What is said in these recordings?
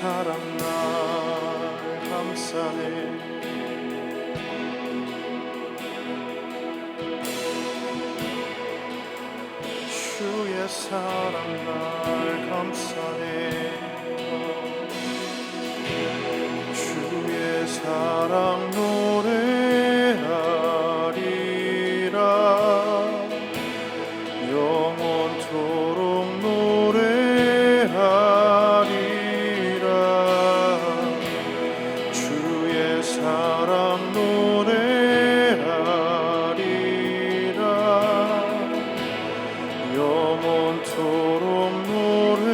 사랑 날 감싸네. 주의 사랑 날 감싸네. 주의 사랑 노래하리라. 영원토록 노래하리라. 주의 사랑 노래하리라. 영원토록 노래.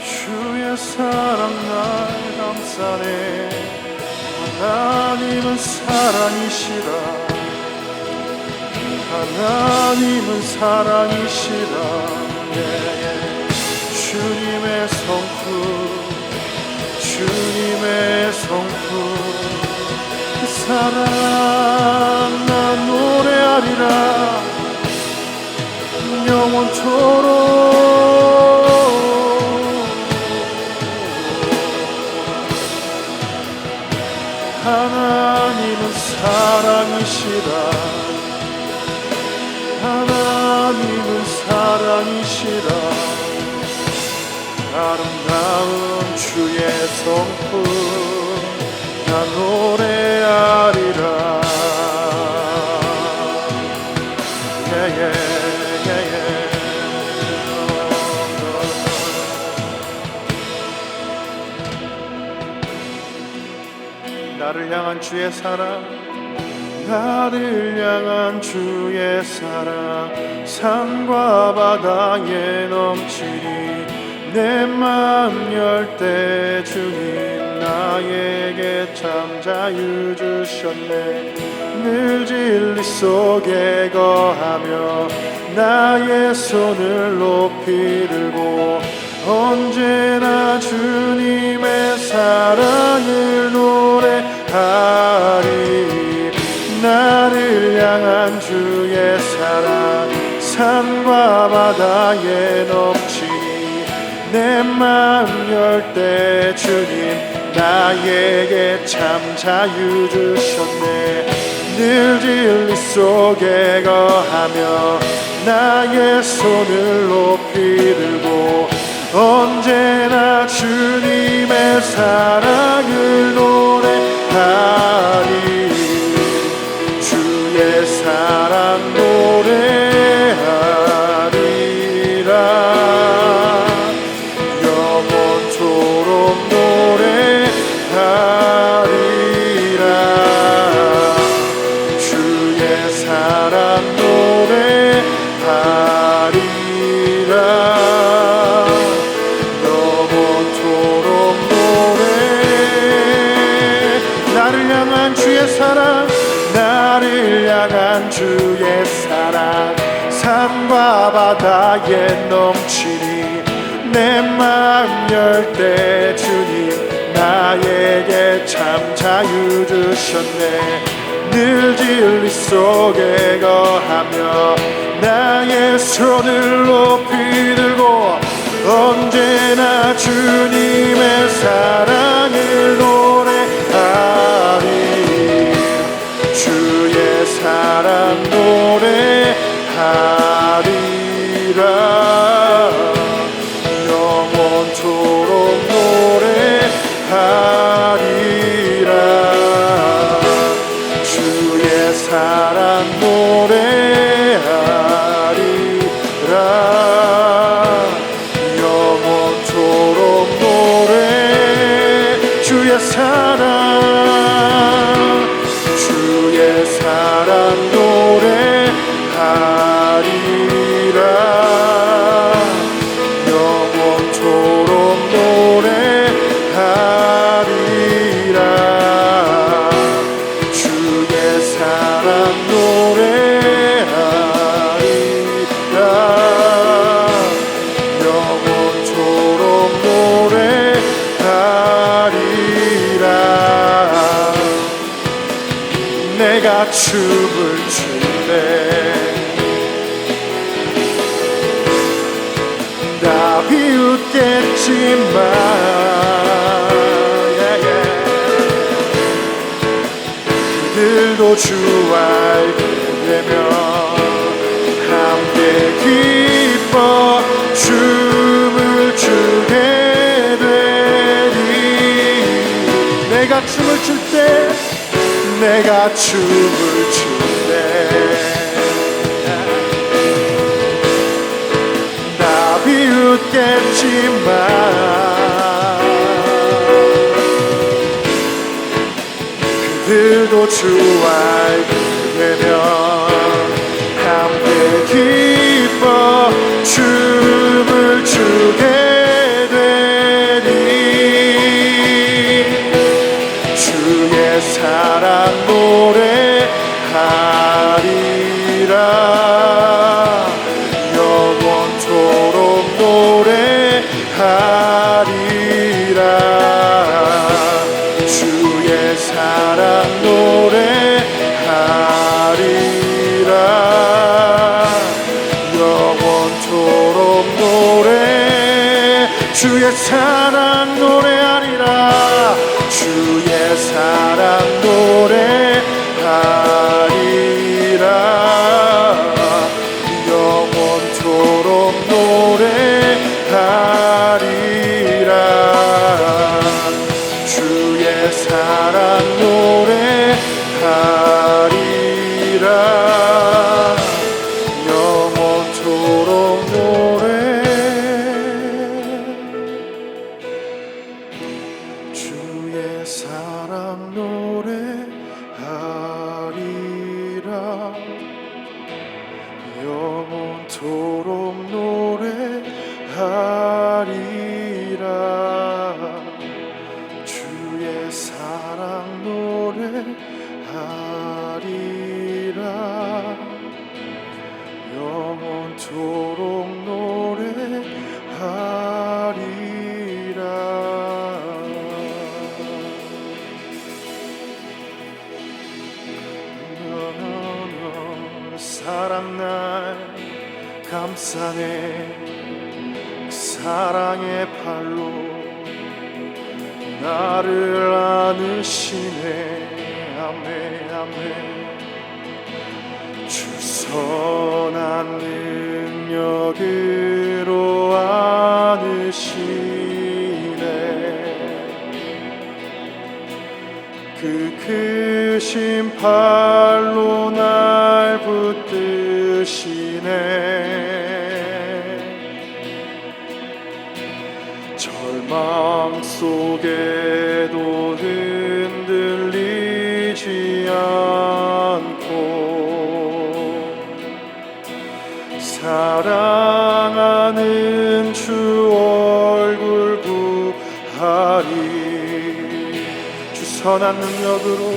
주의 사랑 날 감싸네. 하나님은 사랑이시라. 하나님은 사랑이시라. 주님의 성품, 주님의 성품. 그 사랑 난 노래하리라. 영원토록. 하나님은 사랑이시라. 하나님은 사랑이시라. 아름다운 주의 성품 나 노래하리라. 나를 향한 주의 사랑, 나를 향한 주의 사랑 산과 바다에 넘치니 내 맘 열 때 주님 나에게 참 자유 주셨네. 늘 진리 속에 거하며 나의 손을 높이 들고 언제나 주님의 사랑을 노래하리. 나를 향한 주의 사랑 산과 바다에 넘치니 내 맘 열 때 주님 나에게 참 자유 주셨네. 늘 진리 속에 거하며 나의 손을 높이 들고 언제나 주님의 사랑을 노래하리. 주의 사랑 노래하리라. 영원토록 노래하리라. 주의 사랑 노래하리라. 영원토록 노래. 나를 향한 주의 사랑, 나를 향한 주의 사랑 산과 바다에 넘치니 내 맘 열 때 주님 나에게 참 자유 주셨네. 늘 진리 속에 거하며 나의 손을 높이 들고 언제나 주님의 사랑을 노래하리. 주의 사랑 노래하리라. 영원토록 노래하리라. 주의 사랑 노래하리라. 영원토록 노래. 주의 사랑, 주의 사랑 노래하리라. 비웃겠지만 그들도 주 알게 되면 함께 기뻐 춤을 추게 되리. 내가 춤을 출 때 내가 춤을 출 때 나 비웃겠지만 그들도 주 알게 되면 함께 기뻐 춤을 추게 되리. 주의 사랑 노래하리라. 영원토록 노래하리라. 주의 사랑 노래하리라. 영원토록 노래 주의 사랑 노래하리라. 주의 사랑 노래하리라. 영원토록 노래하리라. 주의 사랑 노래하리라. 영원토록 노래. 주의 사랑 노래하리라. 영원토록 노래하리라. 주의 사랑 노래하리라. 영원토록 노래하리라. 사랑 날 감싸네. 사랑의 팔로 나를 안으시네. 아멘 아멘. 주 선한 능력으로 안으시네. 그 크신 팔로 날 붙드시네. 절망 속에도 흔들리지 않고 사랑하는 주 얼굴 구하리. 주 선한 능력으로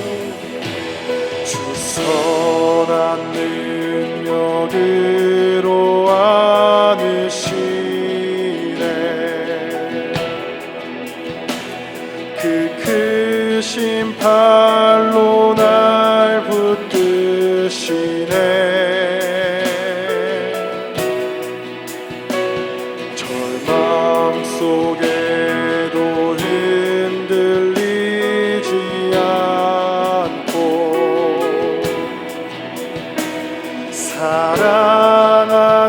주 선한 능력으로 안으시네. 그 크신 팔로 날 붙드시네. 절망 속에도 흔들리지 않고 사랑하는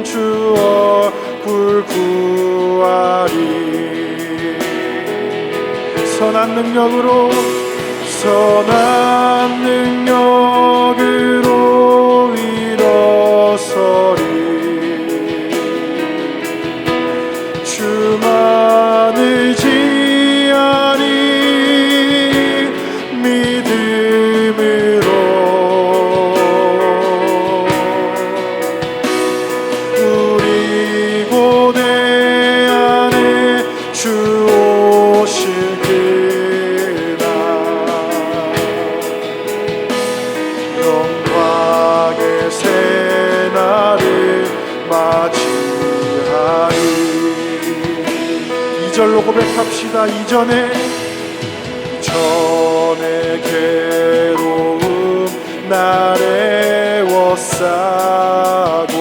주 얼굴 구하리. 선한 능력으로 선한 능력으로 일어서리. 주만 의지하니 믿음으로 우리 고대 안에 주 오실 그날 영광의 새날을 맞이하리. 이절로 고백합시다. 이전에 괴로움 날 애워싸고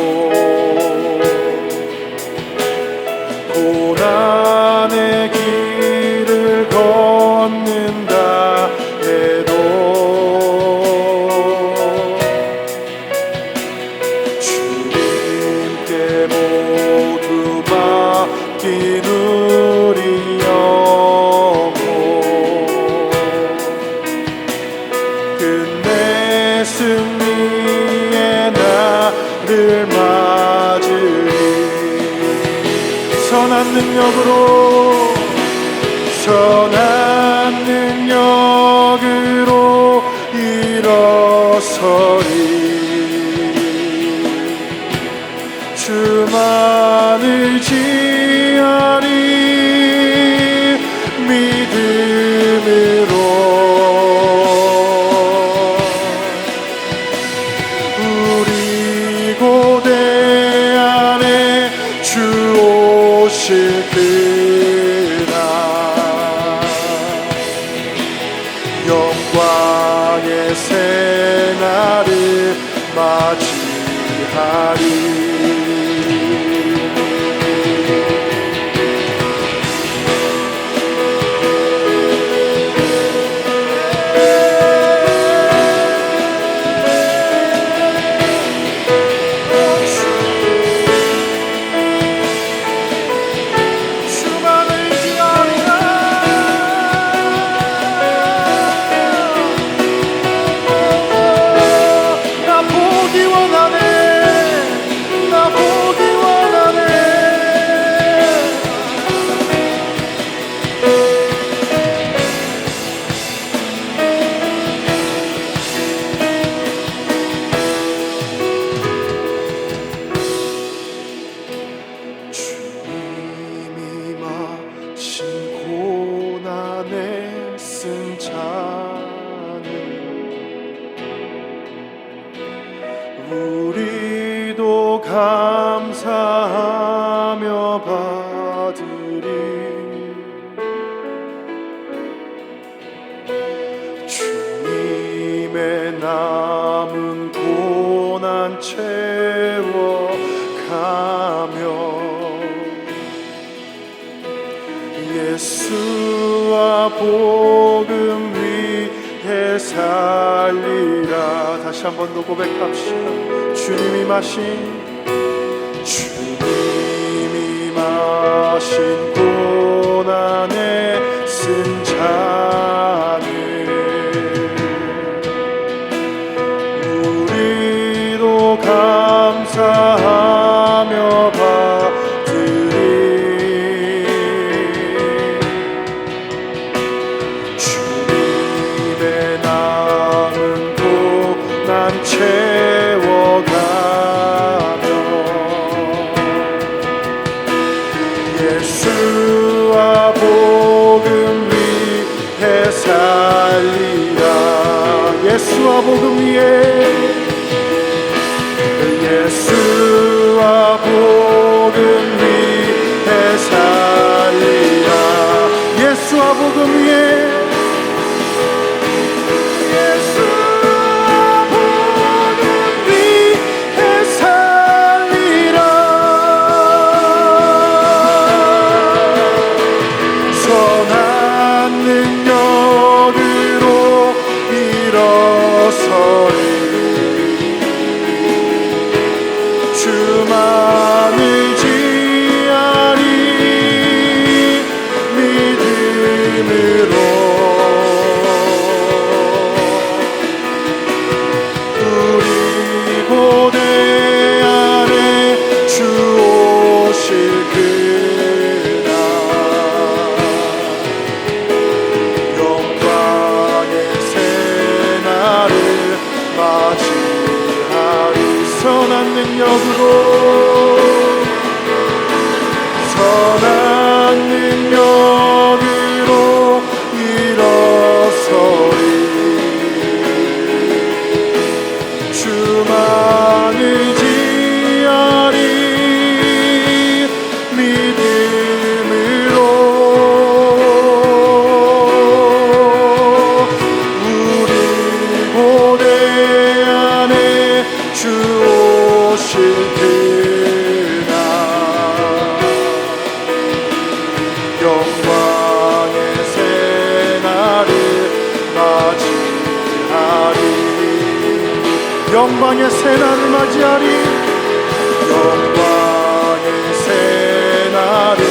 뛴 우리 영혼 끝내 승리의 날을 맞으리. 선한 능력으로 일어서리. 주만 의지하리. 믿음으로 우리 고대 안에 주 오실 그날 영광의 새날을 맞이하리. 우리도 감사하며 받으리. 주님의 남은 고난 채워가며 예수와 복음 위해 살리라. 다시 한 번 더 고백합시다. 주님이 마신 고난의 쓴 잔을 우리도 감사하며 받으리. 주님의 남은 고난 채워가며 예수와 복음 위해 살리라. 예수와 복음 위에 예수와 복음 위해 살리라. 예수와 복음 위에 주만 의지하리. 믿음으로 우리 고대 안에 주 오실 그날 영광의 새날을 맞이하리. 선한 능력으로 일어서리. 주만 의지하리. 믿음으로 우리 고대 안에 주 오실 그날 영광의 새날을 맞이하리. 영광의 새날을 맞이하리. 영광의 새날을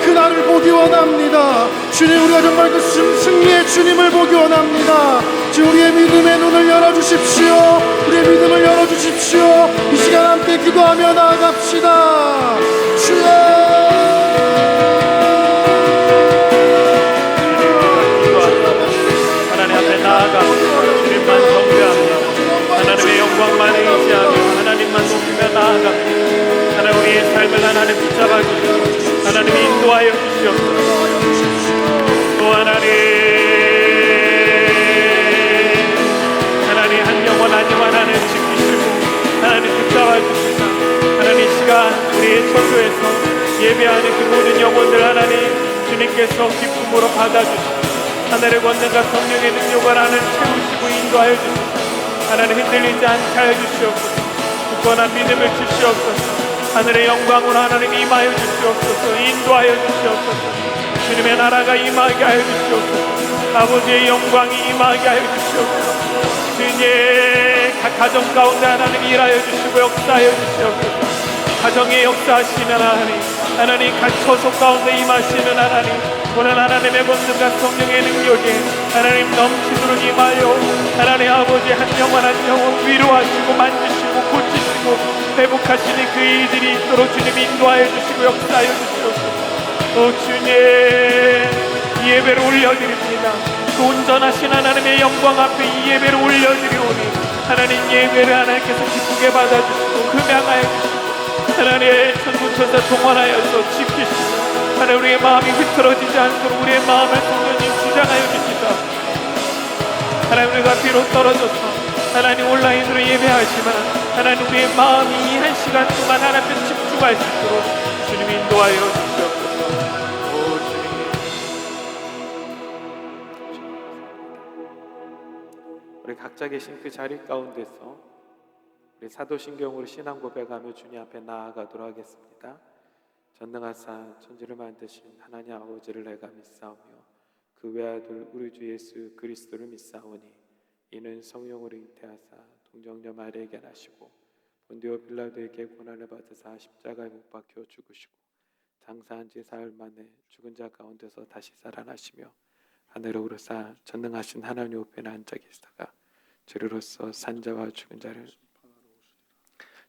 그날을 보기 원합니다. 주님, 우리가 정말 그 승리의 주님을 보기 원합니다. 주, 우리의 믿음의 눈을 열어주십시오. 우리의 믿음을 열어주십시오. 이 시간 함께 기도하며 나아갑시다. 주여, 하나님 앞에 나아가 주님만 경배하며 하나님의 영광만 의지하며 하나님만 높이며 나아갑니다. 하나님, 우리의 삶을 하나님 붙잡아 주시고 하나님 인도하여 주시옵소서. 또 하나님 한 영혼 한 영혼 하나님 지키시고 하나님 붙잡아 주시사 하나님 이 시간 우리의 처소에서 예배하는 그 모든 영혼들 하나님 주님께서 기쁨으로 받아주시고 하늘의 권능과 성령의 능력을 하나님 채우시고 인도하여 주시고 하나님 흔들리지 않게 하여 주시옵소서. 굳건한 믿음을 주시옵소서. 하늘의 영광으로 하나님 임하여 주시옵소서. 인도하여 주시옵소서. 주님의 나라가 임하게 하여 주시옵소서. 아버지의 영광이 임하게 하여 주시옵소서. 주님, 각 가정 가운데 하나님 일하여 주시고 역사하여 주시옵소서. 가정의 역사하시는 하나님 각 처소 가운데 임하시는 하나님, 오늘 하나님의 권능과 성령의 능력이 하나님 넘치도록 임하여 하나님 아버지 한 영혼 한 영혼 위로하시고 만지시고 고치시고 회복하시는 그 일들이 있도록 주님 인도하여 주시고 역사하여 주시옵소서. 주님, 이 예배를 올려드립니다. 그 온전하신 하나님의 영광 앞에 이 예배를 올려드리오니 하나님 예배를 하나님께서 기쁘게 받아주시고 금양하여 주시고 하나님의 천군천사 동원하여서 지키시고 하나님 우리의 마음이 흐트러지지 않도록 우리의 마음을 성령님 주장하여 주시다. 하나님, 우리가 비록 떨어져서 하나님 온라인으로 예배하지만 하나님 우리의 마음이 이 한 시간 동안 하나님께 집중할 수 있도록 주님 인도하여 주시옵소서. 오 주님, 우리 각자 계신 그 자리 가운데서 우리 사도신경으로 신앙 고백하며 주님 앞에 나아가도록 하겠습니다. 전능하사 천지를 만드신 하나님 아버지를 내가 믿사오며 그 외아들 우리 주 예수 그리스도를 믿사오니 이는 성령으로 잉태하사 동정녀 마리아에게 나시고 본디오 빌라도에게 고난을 받으사 십자가에 못 박혀 죽으시고 장사한 지 사흘 만에 죽은 자 가운데서 다시 살아나시며 하늘로 오르사 전능하신 하나님 우편에 앉아 계시다가 주로서 산자와 죽은 자를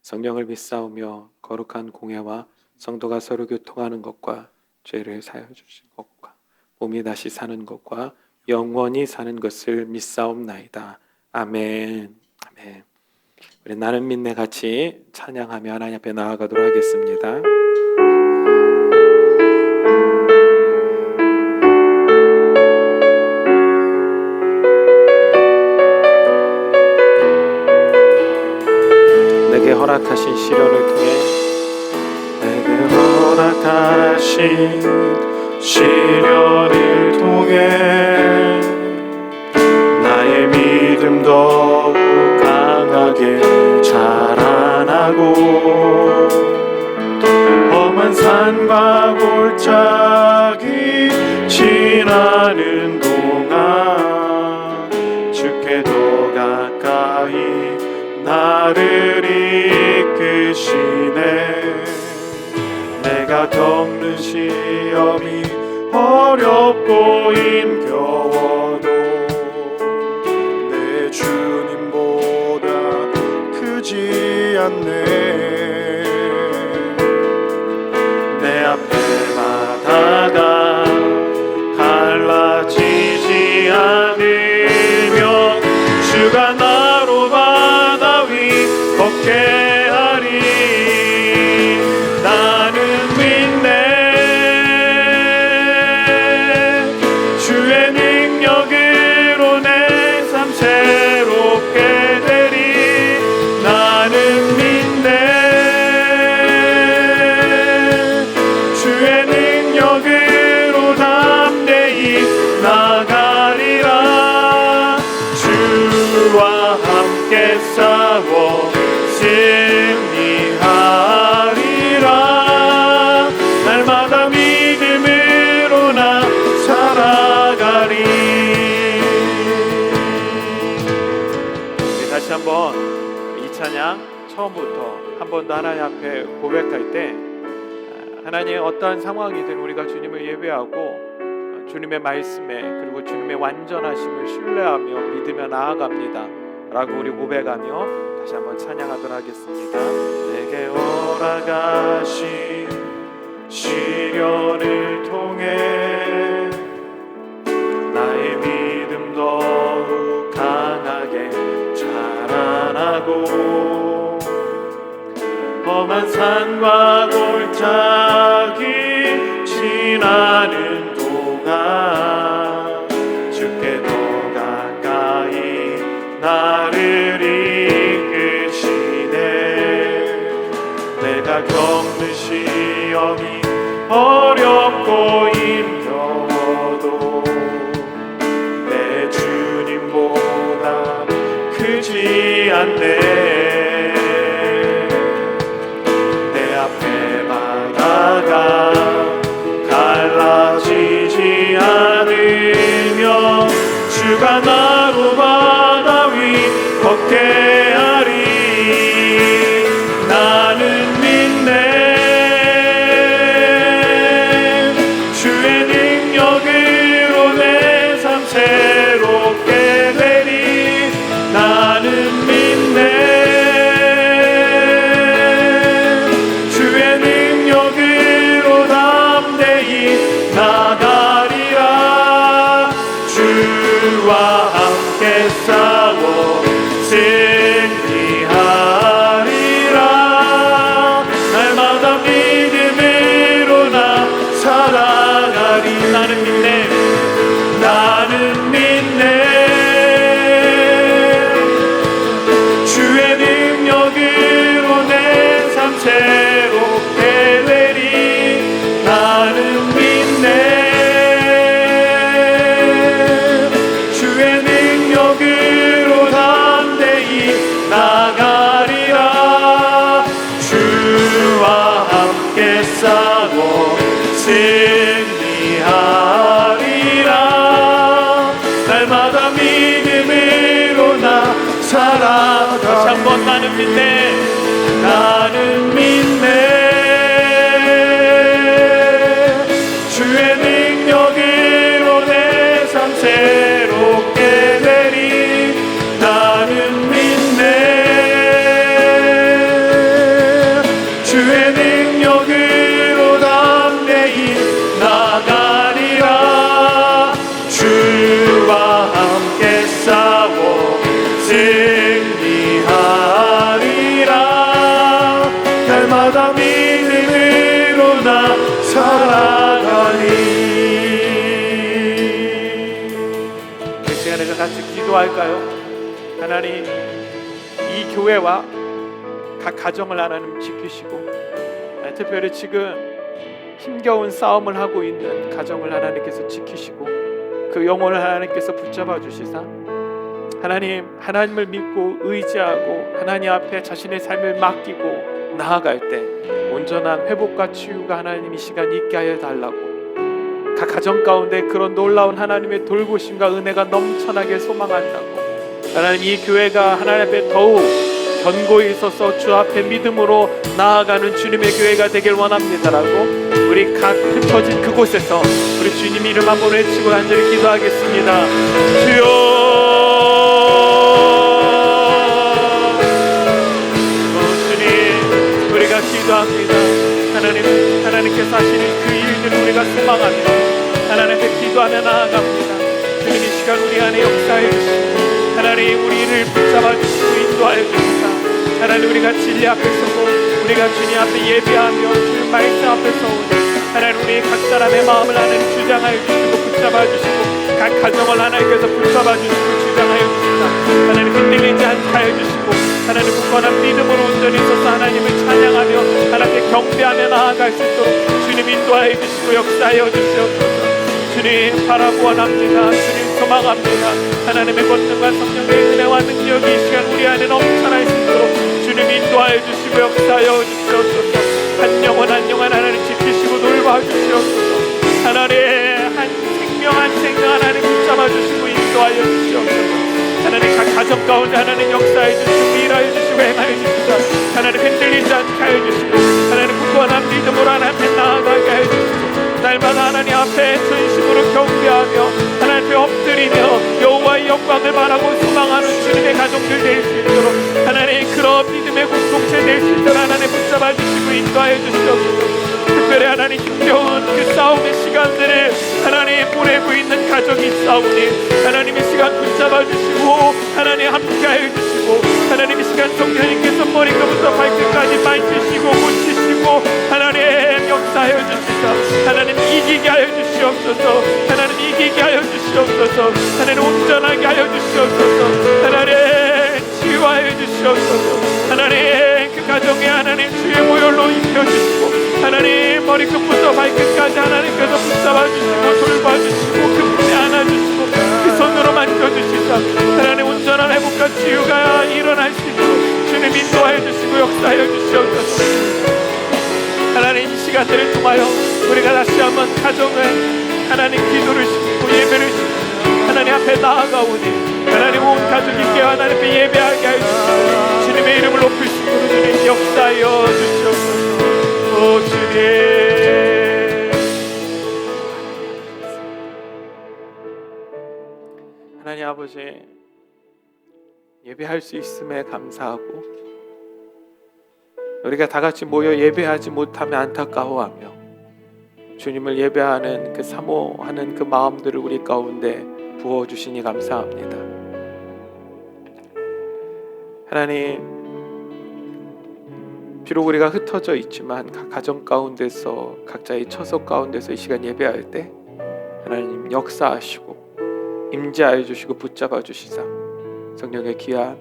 성령을 믿사오며 거룩한 공회와 성도가 서로 교통하는 것과 죄를 사하여 주신 것과 몸이 다시 사는 것과 영원히 사는 것을 믿사옵나이다. 아멘. 아멘. 우리 나는 믿네 같이 찬양하며 하나님 앞에 나아가도록 하겠습니다. 내게 허락하신 시련을 통해 허락하신 시련을 통해 나의 믿음 더욱 강하게 자라나고 험한 산과 골짜기 지나는 동안 주께 더 가까이 나를 이끄시네. 내가 겪는 시험이 어렵고 힘겨워도 내 주님보다 크지 않네. 내 앞에 바다가 갈라지지 않으며 주가 나로 바다 위 걷게 싸워 승리하리라. 날마다 믿음으로 나 살아가리. 네, 다시 한번 이 찬양 처음부터 한 번 더 하나님 앞에 고백할 때 하나님 어떠한 상황이든 우리가 주님을 예배하고 주님의 말씀에 그리고 주님의 완전하심을 신뢰하며 믿으며 나아갑니다 라고 우리 고백하며 다시 한번 찬양하도록 하겠습니다. 내게 허락하신 시련을 통해 나의 믿음 더욱 강하게 자라나고 험한 산과 골짜기 지나는 동안 주께 더 가까이 나를 이끄시네. 내가 겪는 시험이 어렵고 힘겨워도 내 주님보다 크지 않네. 바다가 갈라지지 않으며 주가 나로 바다 위 걷게 하리. 나는 믿네. 주의 능력으로 내 삶 새롭게 되리. 나는 믿네. 나가리라. 주와 함께 싸워 승리하리라. 날마다 믿음으로 나 살아가리. 나는 믿네. 나는 믿네. 주의 능력으로 내 삶 새롭게 되리. 나는 주의 능력으로 담대히 나가리라. 주와 함께 싸워 승리하리라. 날마다 믿음으로 나 살아가. 다시 한번 나는 믿네. 나는 믿네. 주의 능력으로 내 삶 새롭게 되리. 나는 믿네. 주의 능력으로 담대히 나가리라. 주와 함께 싸워 승리하리라. 날마다 믿음으로 나 살아가리. 같이 기도할까요? 하나님, 이 교회와 각 가정을 하나님 지키시고 특별히 지금 힘겨운 싸움을 하고 있는 가정을 하나님께서 지키시고 그 영혼을 하나님께서 붙잡아 주시사 하나님, 하나님을 믿고 의지하고 하나님 앞에 자신의 삶을 맡기고 나아갈 때 온전한 회복과 치유가 하나님 이 시간 있게 하여 달라고, 각 가정 가운데 그런 놀라운 하나님의 돌보심과 은혜가 넘쳐나게 소망한다고, 하나님 이 교회가 하나님 앞에 더욱 견고히 있어서 주 앞에 믿음으로 나아가는 주님의 교회가 되길 원합니다라고 우리 각 흩어진 그곳에서 우리 주님 이름 한번 외치고 간절히 기도하겠습니다. 주여, 주님, 우리가 기도합니다. 하나님께서 하시는 그 일들을 우리가 소망합니다. 하나님께 기도하며 나아갑니다. 주님 이 시간 우리 안에 역사해 주시고 하나님 우리를 붙잡아 주시고 인도하여 주시사 하나님 우리가 진리 앞에 서고 우리가 주님 앞에 예배하며 주님 말씀 앞에 서오니 하나님 우리 각 사람의 마음을 하나님 주장하여 주시고 붙잡아 주시고 각 가정을 하나님께서 붙잡아 주시고 주장하여 주시사 하나님 흔들리지 않게 하여 주시고 하나님 굳건한 믿음으로 온전히 서서 하나님을 찬양하며 하나님께 경배하며 나아갈 수 있도록 주님 인도하여 주시고 역사하여 주시옵소서. 주님 바라보아합니다. 주님 소망합니다. 하나님의 권능과 성령의 은혜와 능력이 이 시간 우리 안에 넘쳐날 수 있도록 주님 인도하여 주시고 역사하여 주시옵소서. 한 영혼 한 영혼 하나님 지키시고 돌봐 주시옵소서. 하나님 한 생명 하나님 붙잡아 주시고 인도하여 주시옵소서. 하나님 각 가정 가운데 하나님 역사해 주시고 일하여 주시고 행하여 주시고 하나님 흔들리지 않게 하여 주시고 하나님 굳건한 믿음으로 하나님 나아가 우리의 시선 하나님 붙잡아 주시고 인도하여 주시옵소서. 특별히 하나님 힘겨운 그 싸움의 시간들을 하나님 보내고 있는 가족이 있사오니 하나님 이 시간 붙잡아 주시고 하나님 함께하여 주시고 하나님 이 시간 성령님께서 머리끝부터 발끝까지 만지시고 고치시고 하나님 역사하여 주시사 하나님 이기게 하여 주시옵소서. 하나님 이기게 하여 주시옵소서. 하나님 온전하게 하여 주시옵소서. 하나님 치유하여 주시옵소서. 하나님 그 가정에 하나님 주의 모혈로 입혀주시고 하나님 머리끝부터 발끝까지 하나님께서 붙잡아 주시고 돌봐주시고 그 품에 안아주시고 그 손으로 만져주시사 하나님 온전한 회복과 치유가 일어날 수 있도록 주님 인도하여 주시고 역사하여 주시옵소서. 하나님 이 시간들을 통하여 우리가 다시 한번 가정을 하나님 기도를 심고 예배를 심고 하나님 앞에 나아가오니 하나님 온 가족이 깨어 하나님 앞에 예배하게 하여 주시고 주님의 이름을 높이시고 주님 역사하여 주시옵소서. 오 주님 하나님 아버지 예배할 수 있음에 감사하고 우리가 다 같이 모여 예배하지 못하면 안타까워하며 주님을 예배하는 그 사모하는 그 마음들을 우리 가운데 부어주시니 감사합니다. 하나님 비록 우리가 흩어져 있지만 각 가정 가운데서 각자의 처소 가운데서 이 시간 예배할 때 하나님 역사하시고 임재하여 주시고 붙잡아 주시사 성령의 귀한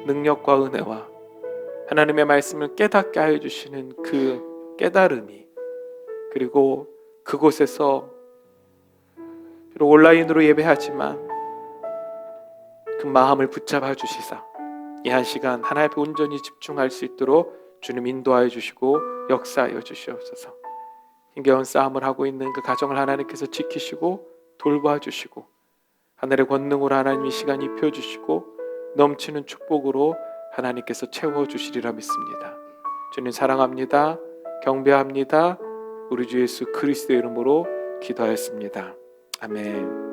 능력과 은혜와 하나님의 말씀을 깨닫게 하여 주시는 그 깨달음이 그리고 그곳에서 비록 온라인으로 예배하지만 그 마음을 붙잡아 주시사 이 한 시간 하나님 앞에 온전히 집중할 수 있도록 주님 인도하여 주시고 역사하여 주시옵소서. 힘겨운 싸움을 하고 있는 그 가정을 하나님께서 지키시고 돌봐주시고 하늘의 권능으로 하나님 이 시간 입혀주시고 넘치는 축복으로 하나님께서 채워주시리라 믿습니다. 주님 사랑합니다. 경배합니다. 우리 주 예수 그리스도의 이름으로 기도하였습니다. 아멘.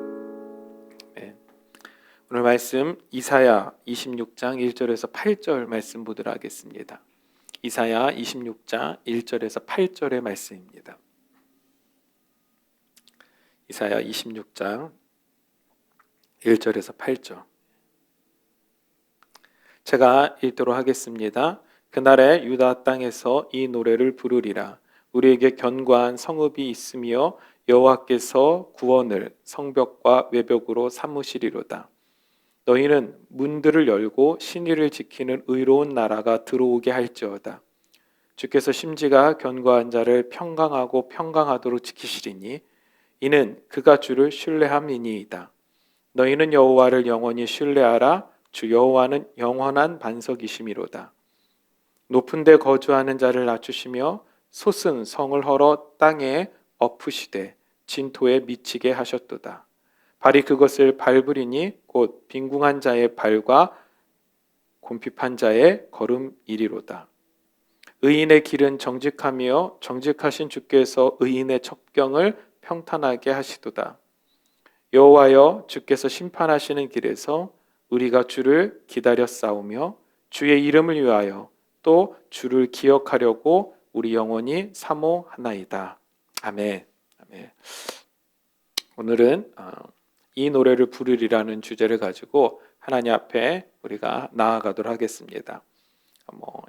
오늘 말씀 이사야 26장 1절에서 8절 말씀 보도록 하겠습니다. 이사야 26장 1절에서 8절의 말씀입니다. 이사야 26장 1절에서 8절 제가 읽도록 하겠습니다. 그날에 유다 땅에서 이 노래를 부르리라. 우리에게 견고한 성읍이 있으며 여호와께서 구원을 성벽과 외벽으로 삼으시리로다. 너희는 문들을 열고 신의를 지키는 의로운 나라가 들어오게 할지어다. 주께서 심지가 견고한 자를 평강하고 평강하도록 지키시리니 이는 그가 주를 신뢰함이니이다. 너희는 여호와를 영원히 신뢰하라. 주 여호와는 영원한 반석이심이로다. 높은 데 거주하는 자를 낮추시며 솟은 성을 헐어 땅에 엎으시되 진토에 미치게 하셨도다. 발이 그것을 밟으리니 곧 빈궁한 자의 발과 곰핍한 자의 걸음이리로다. 의인의 길은 정직하며 정직하신 주께서 의인의 첩경을 평탄하게 하시도다. 여호와여 주께서 심판하시는 길에서 우리가 주를 기다려 싸우며 주의 이름을 위하여 또 주를 기억하려고 우리 영원히 사모하나이다. 아멘. 아멘. 오늘은 이 노래를 부르리라는 주제를 가지고 하나님 앞에 우리가 나아가도록 하겠습니다.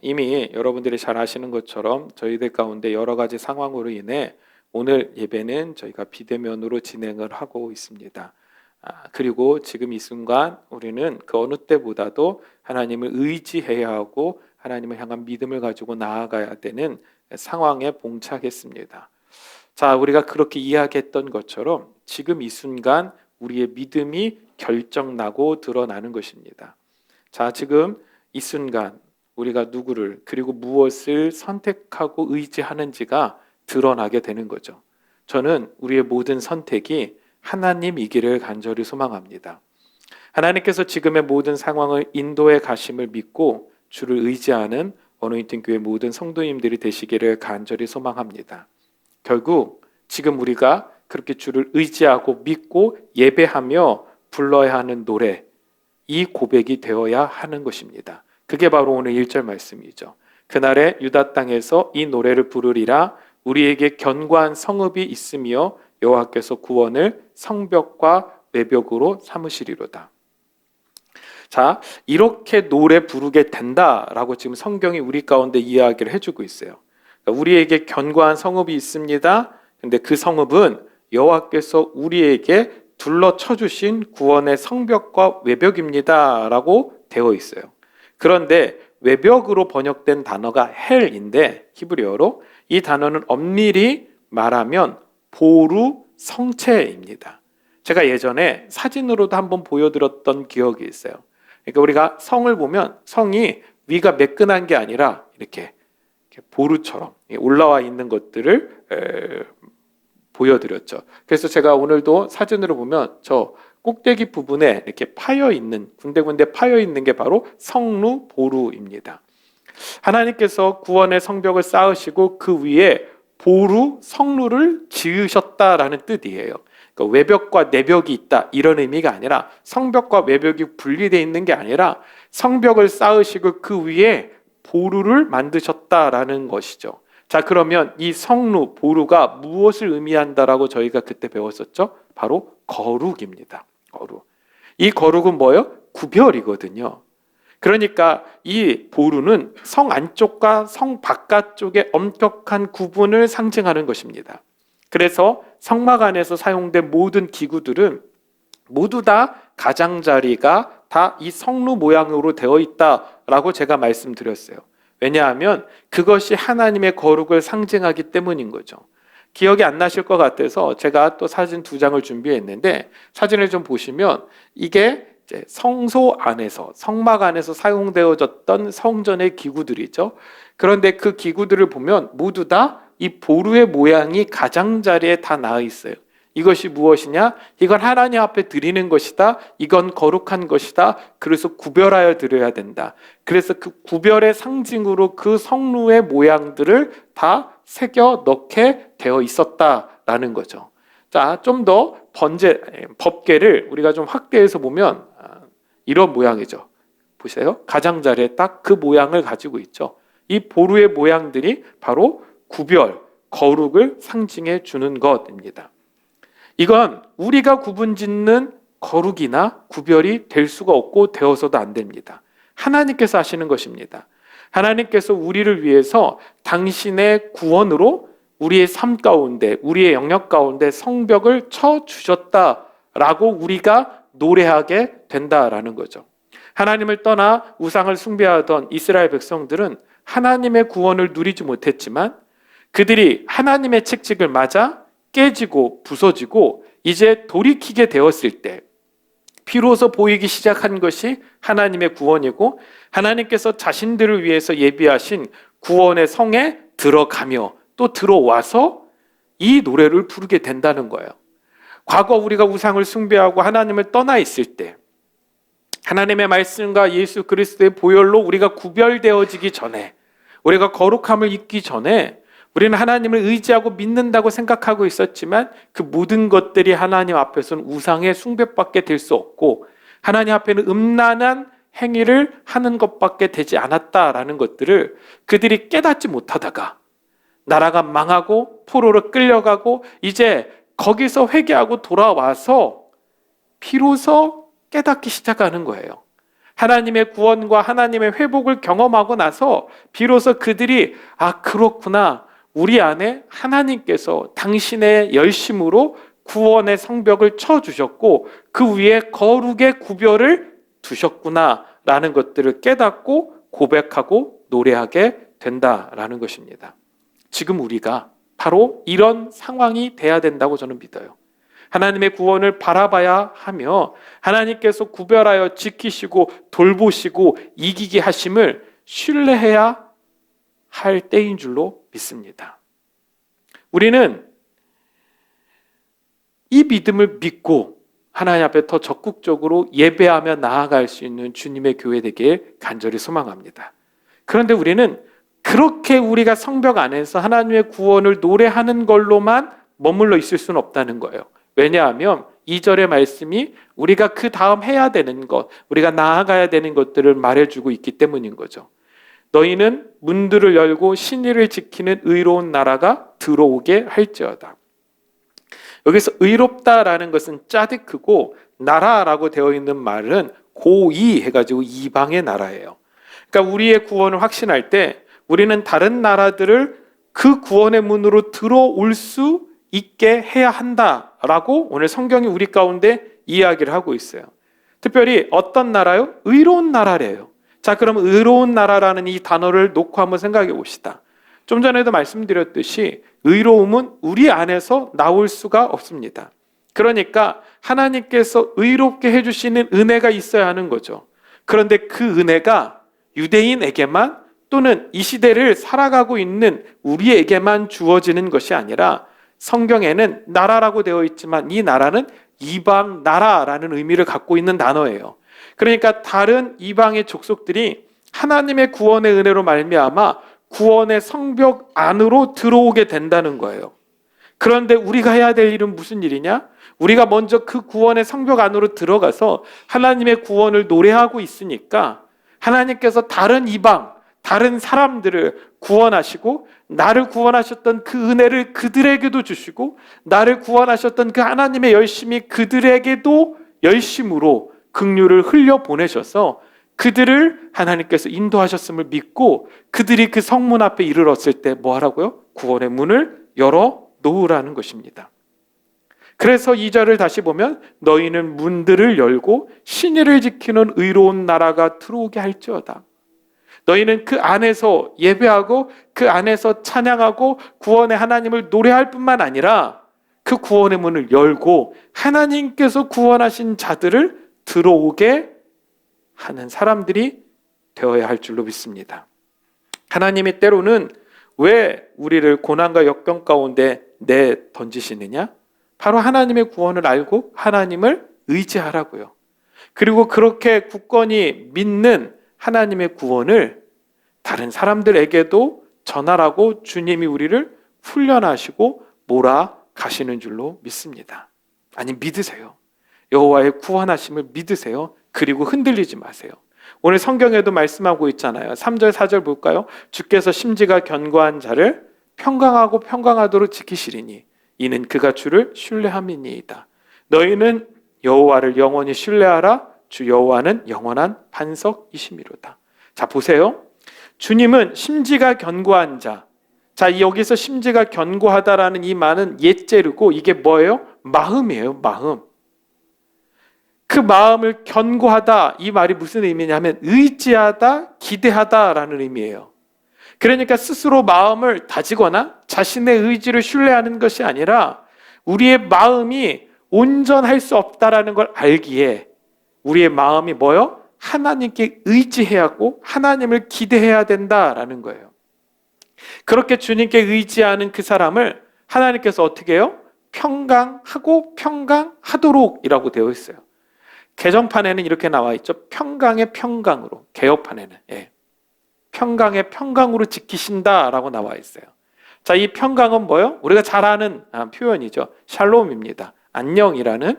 이미 여러분들이 잘 아시는 것처럼 저희들 가운데 여러 가지 상황으로 인해 오늘 예배는 저희가 비대면으로 진행을 하고 있습니다. 그리고 지금 이 순간 우리는 그 어느 때보다도 하나님을 의지해야 하고 하나님을 향한 믿음을 가지고 나아가야 되는 상황에 봉착했습니다. 자, 우리가 그렇게 이야기했던 것처럼 지금 이 순간 우리의 믿음이 결정나고 드러나는 것입니다. 자, 지금 이 순간 우리가 누구를 그리고 무엇을 선택하고 의지하는지가 드러나게 되는 거죠. 저는 우리의 모든 선택이 하나님이기를 간절히 소망합니다. 하나님께서 지금의 모든 상황을 인도해 가심을 믿고 주를 의지하는 어노인팅 교회 모든 성도님들이 되시기를 간절히 소망합니다. 결국 지금 우리가 그렇게 주를 의지하고 믿고 예배하며 불러야 하는 노래, 이 고백이 되어야 하는 것입니다. 그게 바로 오늘 1절 말씀이죠. 그날에 유다 땅에서 이 노래를 부르리라. 우리에게 견고한 성읍이 있으며 여호와께서 구원을 성벽과 외벽으로 삼으시리로다. 자, 이렇게 노래 부르게 된다라고 지금 성경이 우리 가운데 이야기를 해주고 있어요. 그러니까 우리에게 견고한 성읍이 있습니다. 근데 그 성읍은 여호와께서 우리에게 둘러쳐 주신 구원의 성벽과 외벽입니다 라고 되어 있어요. 그런데 외벽으로 번역된 단어가 헬인데, 히브리어로 이 단어는 엄밀히 말하면 보루 성체입니다. 제가 예전에 사진으로도 한번 보여드렸던 기억이 있어요. 그러니까 우리가 성을 보면 성이 위가 매끈한 게 아니라 이렇게 보루처럼 올라와 있는 것들을 보여드렸죠. 그래서 제가 오늘도 사진으로 보면 저 꼭대기 부분에 이렇게 파여 있는, 군데군데 파여 있는 게 바로 성루 보루입니다. 하나님께서 구원의 성벽을 쌓으시고 그 위에 보루 성루를 지으셨다라는 뜻이에요. 그러니까 외벽과 내벽이 있다 이런 의미가 아니라, 성벽과 외벽이 분리되어 있는 게 아니라 성벽을 쌓으시고 그 위에 보루를 만드셨다라는 것이죠. 자, 그러면 이 성루, 보루가 무엇을 의미한다라고 저희가 그때 배웠었죠? 바로 거룩입니다. 거룩. 이 거룩은 뭐예요? 구별이거든요. 그러니까 이 보루는 성 안쪽과 성 바깥쪽의 엄격한 구분을 상징하는 것입니다. 그래서 성막 안에서 사용된 모든 기구들은 모두 다 가장자리가 다 이 성루 모양으로 되어 있다라고 제가 말씀드렸어요. 왜냐하면 그것이 하나님의 거룩을 상징하기 때문인 거죠. 기억이 안 나실 것 같아서 제가 또 사진 2장을 준비했는데, 사진을 좀 보시면 이게 이제 성소 안에서, 성막 안에서 사용되어졌던 성전의 기구들이죠. 그런데 그 기구들을 보면 모두 다 이 보루의 모양이 가장자리에 다 나와 있어요. 이것이 무엇이냐? 이건 하나님 앞에 드리는 것이다. 이건 거룩한 것이다. 그래서 구별하여 드려야 된다. 그래서 그 구별의 상징으로 그 성루의 모양들을 다 새겨 넣게 되어 있었다라는 거죠. 자, 좀 더 법계를 우리가 좀 확대해서 보면 이런 모양이죠. 보세요. 가장자리에 딱 그 모양을 가지고 있죠. 이 보루의 모양들이 바로 구별, 거룩을 상징해 주는 것입니다. 이건 우리가 구분짓는 거룩이나 구별이 될 수가 없고 되어서도 안 됩니다. 하나님께서 하시는 것입니다. 하나님께서 우리를 위해서 당신의 구원으로 우리의 삶 가운데, 우리의 영역 가운데 성벽을 쳐 주셨다라고 우리가 노래하게 된다라는 거죠. 하나님을 떠나 우상을 숭배하던 이스라엘 백성들은 하나님의 구원을 누리지 못했지만, 그들이 하나님의 책직을 맞아 깨지고 부서지고 이제 돌이키게 되었을 때 비로소 보이기 시작한 것이 하나님의 구원이고, 하나님께서 자신들을 위해서 예비하신 구원의 성에 들어가며 또 들어와서 이 노래를 부르게 된다는 거예요. 과거 우리가 우상을 숭배하고 하나님을 떠나 있을 때, 하나님의 말씀과 예수 그리스도의 보혈로 우리가 구별되어지기 전에, 우리가 거룩함을 입기 전에 우리는 하나님을 의지하고 믿는다고 생각하고 있었지만, 그 모든 것들이 하나님 앞에서는 우상의 숭배밖에 될 수 없고 하나님 앞에는 음란한 행위를 하는 것밖에 되지 않았다라는 것들을 그들이 깨닫지 못하다가 나라가 망하고 포로로 끌려가고 이제 거기서 회개하고 돌아와서 비로소 깨닫기 시작하는 거예요. 하나님의 구원과 하나님의 회복을 경험하고 나서 비로소 그들이 그렇구나, 우리 안에 하나님께서 당신의 열심으로 구원의 성벽을 쳐주셨고 그 위에 거룩의 구별을 두셨구나라는 것들을 깨닫고 고백하고 노래하게 된다라는 것입니다. 지금 우리가 바로 이런 상황이 돼야 된다고 저는 믿어요. 하나님의 구원을 바라봐야 하며 하나님께서 구별하여 지키시고 돌보시고 이기게 하심을 신뢰해야 할 때인 줄로 믿습니다. 우리는 이 믿음을 믿고 하나님 앞에 더 적극적으로 예배하며 나아갈 수 있는 주님의 교회 되기를 간절히 소망합니다. 그런데 우리는 그렇게 우리가 성벽 안에서 하나님의 구원을 노래하는 걸로만 머물러 있을 수는 없다는 거예요. 왜냐하면 2절의 말씀이 우리가 그 다음 해야 되는 것, 우리가 나아가야 되는 것들을 말해주고 있기 때문인 거죠. 너희는 문들을 열고 신의를 지키는 의로운 나라가 들어오게 할지어다. 여기서 의롭다라는 것은 짜디크고 나라라고 되어 있는 말은 고이 해가지고 이방의 나라예요. 그러니까 우리의 구원을 확신할 때 우리는 다른 나라들을 그 구원의 문으로 들어올 수 있게 해야 한다라고 오늘 성경이 우리 가운데 이야기를 하고 있어요. 특별히 어떤 나라요? 의로운 나라래요. 자, 그럼 의로운 나라라는 이 단어를 놓고 한번 생각해 봅시다. 좀 전에도 말씀드렸듯이 의로움은 우리 안에서 나올 수가 없습니다. 그러니까 하나님께서 의롭게 해주시는 은혜가 있어야 하는 거죠. 그런데 그 은혜가 유대인에게만 또는 이 시대를 살아가고 있는 우리에게만 주어지는 것이 아니라 성경에는 나라라고 되어 있지만 이 나라는 이방 나라라는 의미를 갖고 있는 단어예요. 그러니까 다른 이방의 족속들이 하나님의 구원의 은혜로 말미암아 구원의 성벽 안으로 들어오게 된다는 거예요. 그런데 우리가 해야 될 일은 무슨 일이냐? 우리가 먼저 그 구원의 성벽 안으로 들어가서 하나님의 구원을 노래하고 있으니까 하나님께서 다른 이방, 다른 사람들을 구원하시고 나를 구원하셨던 그 은혜를 그들에게도 주시고 나를 구원하셨던 그 하나님의 열심이 그들에게도 열심으로 긍휼을 흘려 보내셔서 그들을 하나님께서 인도하셨음을 믿고 그들이 그 성문 앞에 이르렀을 때 뭐 하라고요? 구원의 문을 열어 놓으라는 것입니다. 그래서 2절을 다시 보면 너희는 문들을 열고 신의를 지키는 의로운 나라가 들어오게 할지어다. 너희는 그 안에서 예배하고 그 안에서 찬양하고 구원의 하나님을 노래할 뿐만 아니라 그 구원의 문을 열고 하나님께서 구원하신 자들을 들어오게 하는 사람들이 되어야 할 줄로 믿습니다. 하나님이 때로는 왜 우리를 고난과 역경 가운데 내던지시느냐? 바로 하나님의 구원을 알고 하나님을 의지하라고요. 그리고 그렇게 굳건히 믿는 하나님의 구원을 다른 사람들에게도 전하라고 주님이 우리를 훈련하시고 몰아가시는 줄로 믿습니다. 아니, 믿으세요. 여호와의 구원하심을 믿으세요. 그리고 흔들리지 마세요. 오늘 성경에도 말씀하고 있잖아요. 3절 4절 볼까요? 주께서 심지가 견고한 자를 평강하고 평강하도록 지키시리니 이는 그가 주를 신뢰함이니이다. 너희는 여호와를 영원히 신뢰하라. 주 여호와는 영원한 반석이심이로다. 자, 보세요. 주님은 심지가 견고한 자. 자, 여기서 심지가 견고하다라는 이 말은 옛제르고 이게 뭐예요? 마음이에요. 마음. 그 마음을 견고하다, 이 말이 무슨 의미냐면 의지하다, 기대하다라는 의미예요. 그러니까 스스로 마음을 다지거나 자신의 의지를 신뢰하는 것이 아니라 우리의 마음이 온전할 수 없다라는 걸 알기에 우리의 마음이 뭐요? 하나님께 의지해야 하고 하나님을 기대해야 된다라는 거예요. 그렇게 주님께 의지하는 그 사람을 하나님께서 어떻게 해요? 평강하고 평강하도록 이라고 되어 있어요. 개정판에는 이렇게 나와 있죠. 평강의 평강으로. 개혁판에는 평강의 평강으로 지키신다라고 나와 있어요. 자, 이 평강은 뭐예요? 우리가 잘 아는 표현이죠. 샬롬입니다. 안녕이라는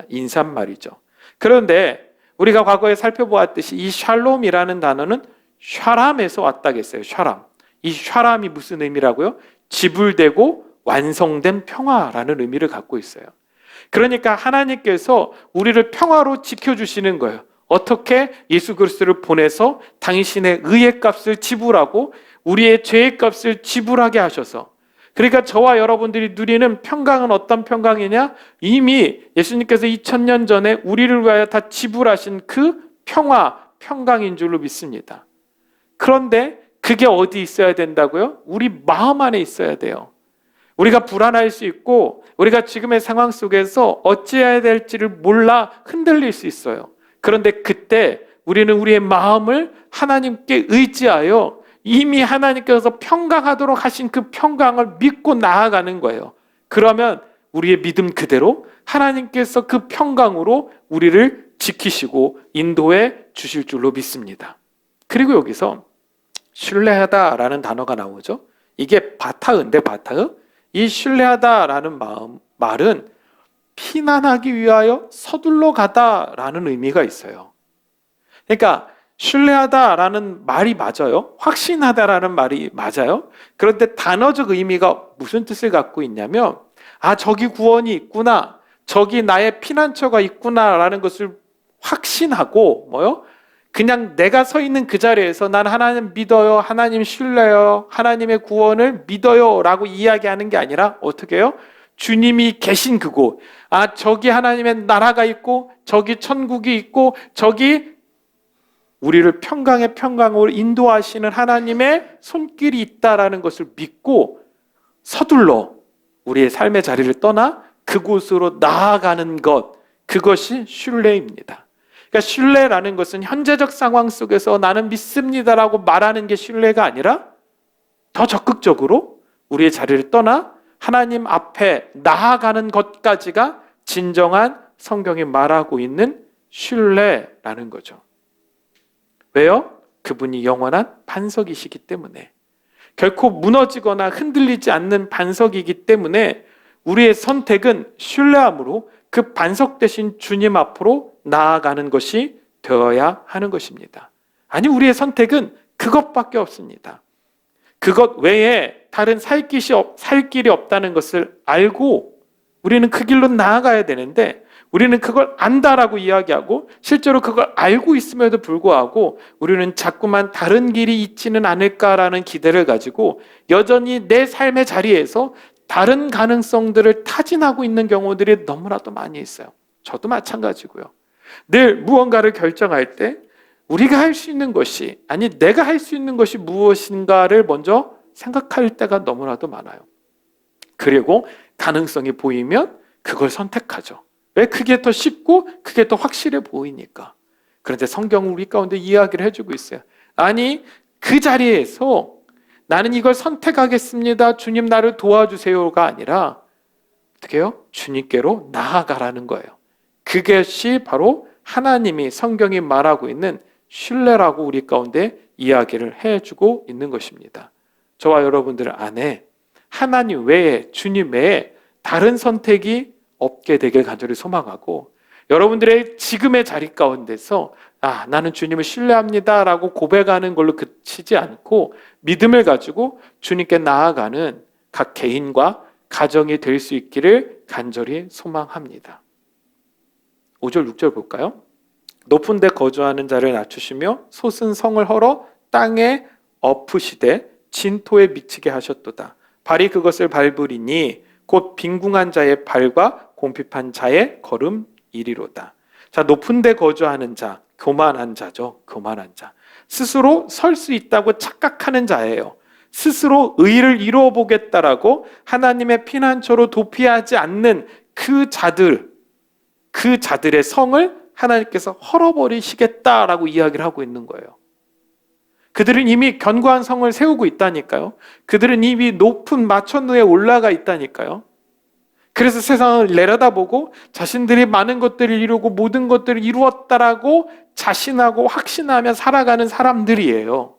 인사말이죠. 그런데 우리가 과거에 살펴보았듯이 이 샬롬이라는 단어는 샤람에서 왔다겠어요. 샤람. 이 샤람이 무슨 의미라고요? 지불되고 완성된 평화라는 의미를 갖고 있어요. 그러니까 하나님께서 우리를 평화로 지켜주시는 거예요. 어떻게? 예수 그리스도를 보내서 당신의 의의 값을 지불하고 우리의 죄의 값을 지불하게 하셔서, 그러니까 저와 여러분들이 누리는 평강은 어떤 평강이냐? 이미 예수님께서 2000년 전에 우리를 위하여 다 지불하신 그 평강인 줄로 믿습니다. 그런데 그게 어디 있어야 된다고요? 우리 마음 안에 있어야 돼요. 우리가 불안할 수 있고 우리가 지금의 상황 속에서 어찌해야 될지를 몰라 흔들릴 수 있어요. 그런데 그때 우리는 우리의 마음을 하나님께 의지하여 이미 하나님께서 평강하도록 하신 그 평강을 믿고 나아가는 거예요. 그러면 우리의 믿음 그대로 하나님께서 그 평강으로 우리를 지키시고 인도해 주실 줄로 믿습니다. 그리고 여기서 신뢰하다라는 단어가 나오죠. 이게 바타흐인데 바타흐? 이 신뢰하다라는 말은 피난하기 위하여 서둘러 가다라는 의미가 있어요. 그러니까 신뢰하다라는 말이 맞아요. 확신하다라는 말이 맞아요. 그런데 단어적 의미가 무슨 뜻을 갖고 있냐면, 아, 저기 구원이 있구나, 저기 나의 피난처가 있구나라는 것을 확신하고, 뭐요? 그냥 내가 서 있는 그 자리에서 난 하나님 믿어요, 하나님 신뢰요, 하나님의 구원을 믿어요 라고 이야기하는 게 아니라 어떻게 해요? 주님이 계신 그곳, 아, 저기 하나님의 나라가 있고, 저기 천국이 있고, 저기 우리를 평강의 평강으로 인도하시는 하나님의 손길이 있다라는 것을 믿고 서둘러 우리의 삶의 자리를 떠나 그곳으로 나아가는 것, 그것이 신뢰입니다. 그러니까 신뢰라는 것은 현재적 상황 속에서 나는 믿습니다라고 말하는 게 신뢰가 아니라 더 적극적으로 우리의 자리를 떠나 하나님 앞에 나아가는 것까지가 진정한 성경이 말하고 있는 신뢰라는 거죠. 왜요? 그분이 영원한 반석이시기 때문에, 결코 무너지거나 흔들리지 않는 반석이기 때문에 우리의 선택은 신뢰함으로 그 반석 대신 주님 앞으로 나아가는 것이 되어야 하는 것입니다. 아니, 우리의 선택은 그것밖에 없습니다. 그것 외에 다른 살 길이 없다는 것을 알고 우리는 그 길로 나아가야 되는데, 우리는 그걸 안다라고 이야기하고 실제로 그걸 알고 있음에도 불구하고 우리는 자꾸만 다른 길이 있지는 않을까라는 기대를 가지고 여전히 내 삶의 자리에서 다른 가능성들을 타진하고 있는 경우들이 너무나도 많이 있어요. 저도 마찬가지고요. 늘 무언가를 결정할 때 우리가 할 수 있는 것이, 아니 내가 할 수 있는 것이 무엇인가를 먼저 생각할 때가 너무나도 많아요. 그리고 가능성이 보이면 그걸 선택하죠. 왜? 그게 더 쉽고 그게 더 확실해 보이니까. 그런데 성경은 우리 가운데 이야기를 해주고 있어요. 아니, 그 자리에서 나는 이걸 선택하겠습니다, 주님 나를 도와주세요가 아니라 어떻게 해요? 주님께로 나아가라는 거예요. 그것이 바로 하나님이, 성경이 말하고 있는 신뢰라고 우리 가운데 이야기를 해주고 있는 것입니다. 저와 여러분들 안에 하나님 외에, 주님 외에 다른 선택이 없게 되길 간절히 소망하고, 여러분들의 지금의 자리 가운데서 아, 나는 주님을 신뢰합니다 라고 고백하는 걸로 그치지 않고 믿음을 가지고 주님께 나아가는 각 개인과 가정이 될 수 있기를 간절히 소망합니다. 5절 6절 볼까요? 높은 데 거주하는 자를 낮추시며 솟은 성을 헐어 땅에 엎으시되 진토에 미치게 하셨도다. 발이 그것을 밟으리니 곧 빈궁한 자의 발과 곰핍한 자의 걸음이리로다. 자, 높은 데 거주하는 자, 교만한 자죠. 교만한 자. 스스로 설 수 있다고 착각하는 자예요. 스스로 의를 이루어 보겠다라고 하나님의 피난처로 도피하지 않는 그 자들의 성을 하나님께서 헐어버리시겠다라고 이야기를 하고 있는 거예요. 그들은 이미 견고한 성을 세우고 있다니까요. 그들은 이미 높은 마천루에 올라가 있다니까요. 그래서 세상을 내려다보고 자신들이 많은 것들을 이루고 모든 것들을 이루었다라고 자신하고 확신하며 살아가는 사람들이에요.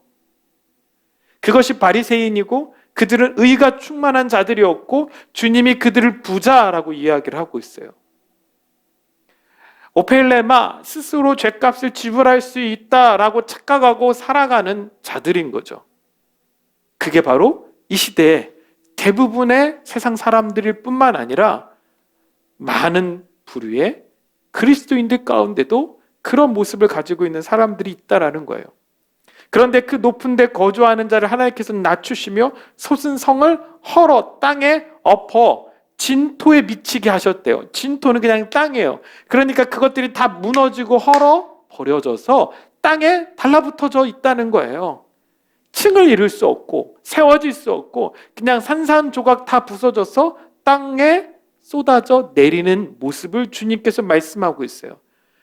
그것이 바리새인이고 그들은 의가 충만한 자들이었고 주님이 그들을 부자라고 이야기를 하고 있어요. 오펠레마, 스스로 죗값을 지불할 수 있다라고 착각하고 살아가는 자들인 거죠. 그게 바로 이 시대에 대부분의 세상 사람들일 뿐만 아니라 많은 부류의 그리스도인들 가운데도 그런 모습을 가지고 있는 사람들이 있다라는 거예요. 그런데 그 높은 데 거주하는 자를 하나님께서 낮추시며 솟은 성을 헐어 땅에 엎어 진토에 미치게 하셨대요. 진토는 그냥 땅이에요. 그러니까 그것들이 다 무너지고 헐어 버려져서 땅에 달라붙어져 있다는 거예요. 층을 이룰 수 없고 세워질 수 없고 그냥 산산조각 다 부서져서 땅에 쏟아져 내리는 모습을 주님께서 말씀하고 있어요.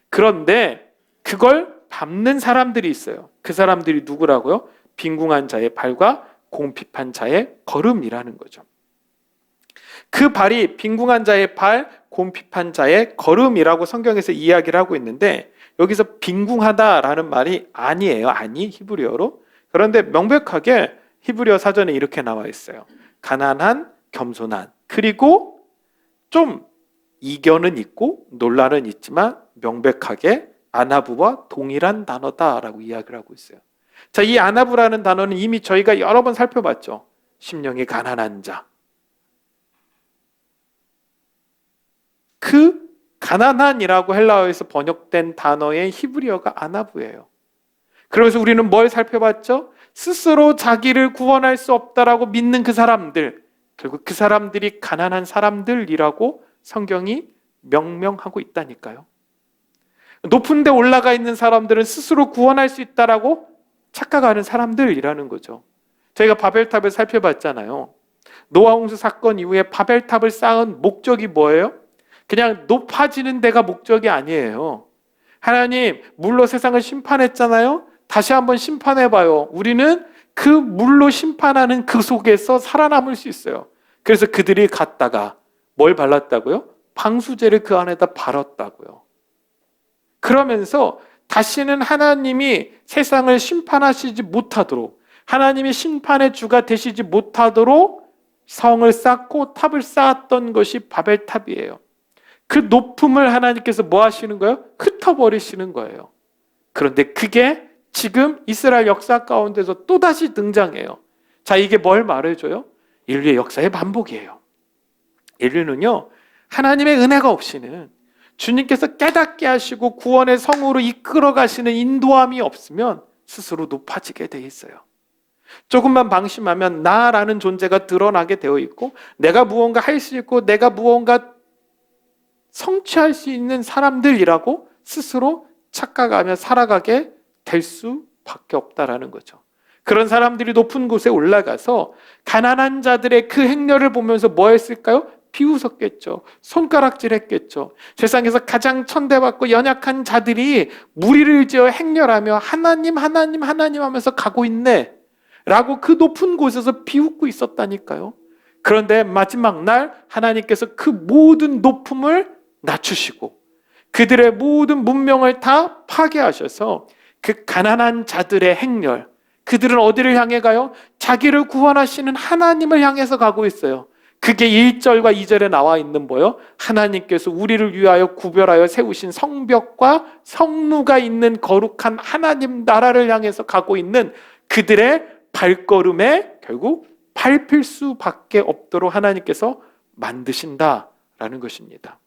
그런데 그걸 밟는 사람들이 있어요. 그 사람들이 누구라고요? 빈궁한 자의 발과 곰핍한 자의 걸음이라는 거죠. 그 발이 빈궁한 자의 발, 곰핍한 자의 걸음이라고 성경에서 이야기를 하고 있는데, 여기서 빈궁하다라는 말이 아니에요. 아니, 히브리어로. 그런데 명백하게 히브리어 사전에 이렇게 나와 있어요. 가난한, 겸손한. 그리고 좀 이견은 있고 논란은 있지만 명백하게 아나부와 동일한 단어다라고 이야기를 하고 있어요. 자, 이 아나부라는 단어는 이미 저희가 여러 번 살펴봤죠. 심령이 가난한 자. 그 가난한이라고 헬라어에서 번역된 단어의 히브리어가 아나부예요. 그러면서 우리는 뭘 살펴봤죠? 스스로 자기를 구원할 수 없다라고 믿는 그 사람들, 결국 그 사람들이 가난한 사람들이라고 성경이 명명하고 있다니까요. 높은 데 올라가 있는 사람들은 스스로 구원할 수 있다라고 착각하는 사람들이라는 거죠. 저희가 바벨탑을 살펴봤잖아요. 노아 홍수 사건 이후에 바벨탑을 쌓은 목적이 뭐예요? 그냥 높아지는 데가 목적이 아니에요. 하나님 물로 세상을 심판했잖아요. 다시 한번 심판해봐요. 우리는 그 물로 심판하는 그 속에서 살아남을 수 있어요. 그래서 그들이 갔다가 뭘 발랐다고요? 방수제를 그 안에다 발랐다고요. 그러면서 다시는 하나님이 세상을 심판하시지 못하도록, 하나님이 심판의 주가 되시지 못하도록 성을 쌓고 탑을 쌓았던 것이 바벨탑이에요. 그 높음을 하나님께서 뭐 하시는 거예요? 흩어버리시는 거예요. 그런데 그게 지금 이스라엘 역사 가운데서 또다시 등장해요. 자, 이게 뭘 말해줘요? 인류의 역사의 반복이에요. 인류는요, 하나님의 은혜가 없이는, 주님께서 깨닫게 하시고 구원의 성으로 이끌어 가시는 인도함이 없으면 스스로 높아지게 돼 있어요. 조금만 방심하면 나라는 존재가 드러나게 되어 있고, 내가 무언가 할 수 있고 내가 무언가 성취할 수 있는 사람들이라고 스스로 착각하며 살아가게 될 수밖에 없다라는 거죠. 그런 사람들이 높은 곳에 올라가서 가난한 자들의 그 행렬을 보면서 뭐 했을까요? 비웃었겠죠. 손가락질 했겠죠. 세상에서 가장 천대받고 연약한 자들이 무리를 지어 행렬하며 하나님 하나님 하나님 하면서 가고 있네 라고 그 높은 곳에서 비웃고 있었다니까요. 그런데 마지막 날 하나님께서 그 모든 높음을 낮추시고 그들의 모든 문명을 다 파괴하셔서 그 가난한 자들의 행렬, 그들은 어디를 향해 가요? 자기를 구원하시는 하나님을 향해서 가고 있어요. 그게 1절과 2절에 나와 있는 뭐예요? 하나님께서 우리를 위하여 구별하여 세우신 성벽과 성루가 있는 거룩한 하나님 나라를 향해서 가고 있는 그들의 발걸음에 결국 밟힐 수밖에 없도록 하나님께서 만드신다라는 것입니다.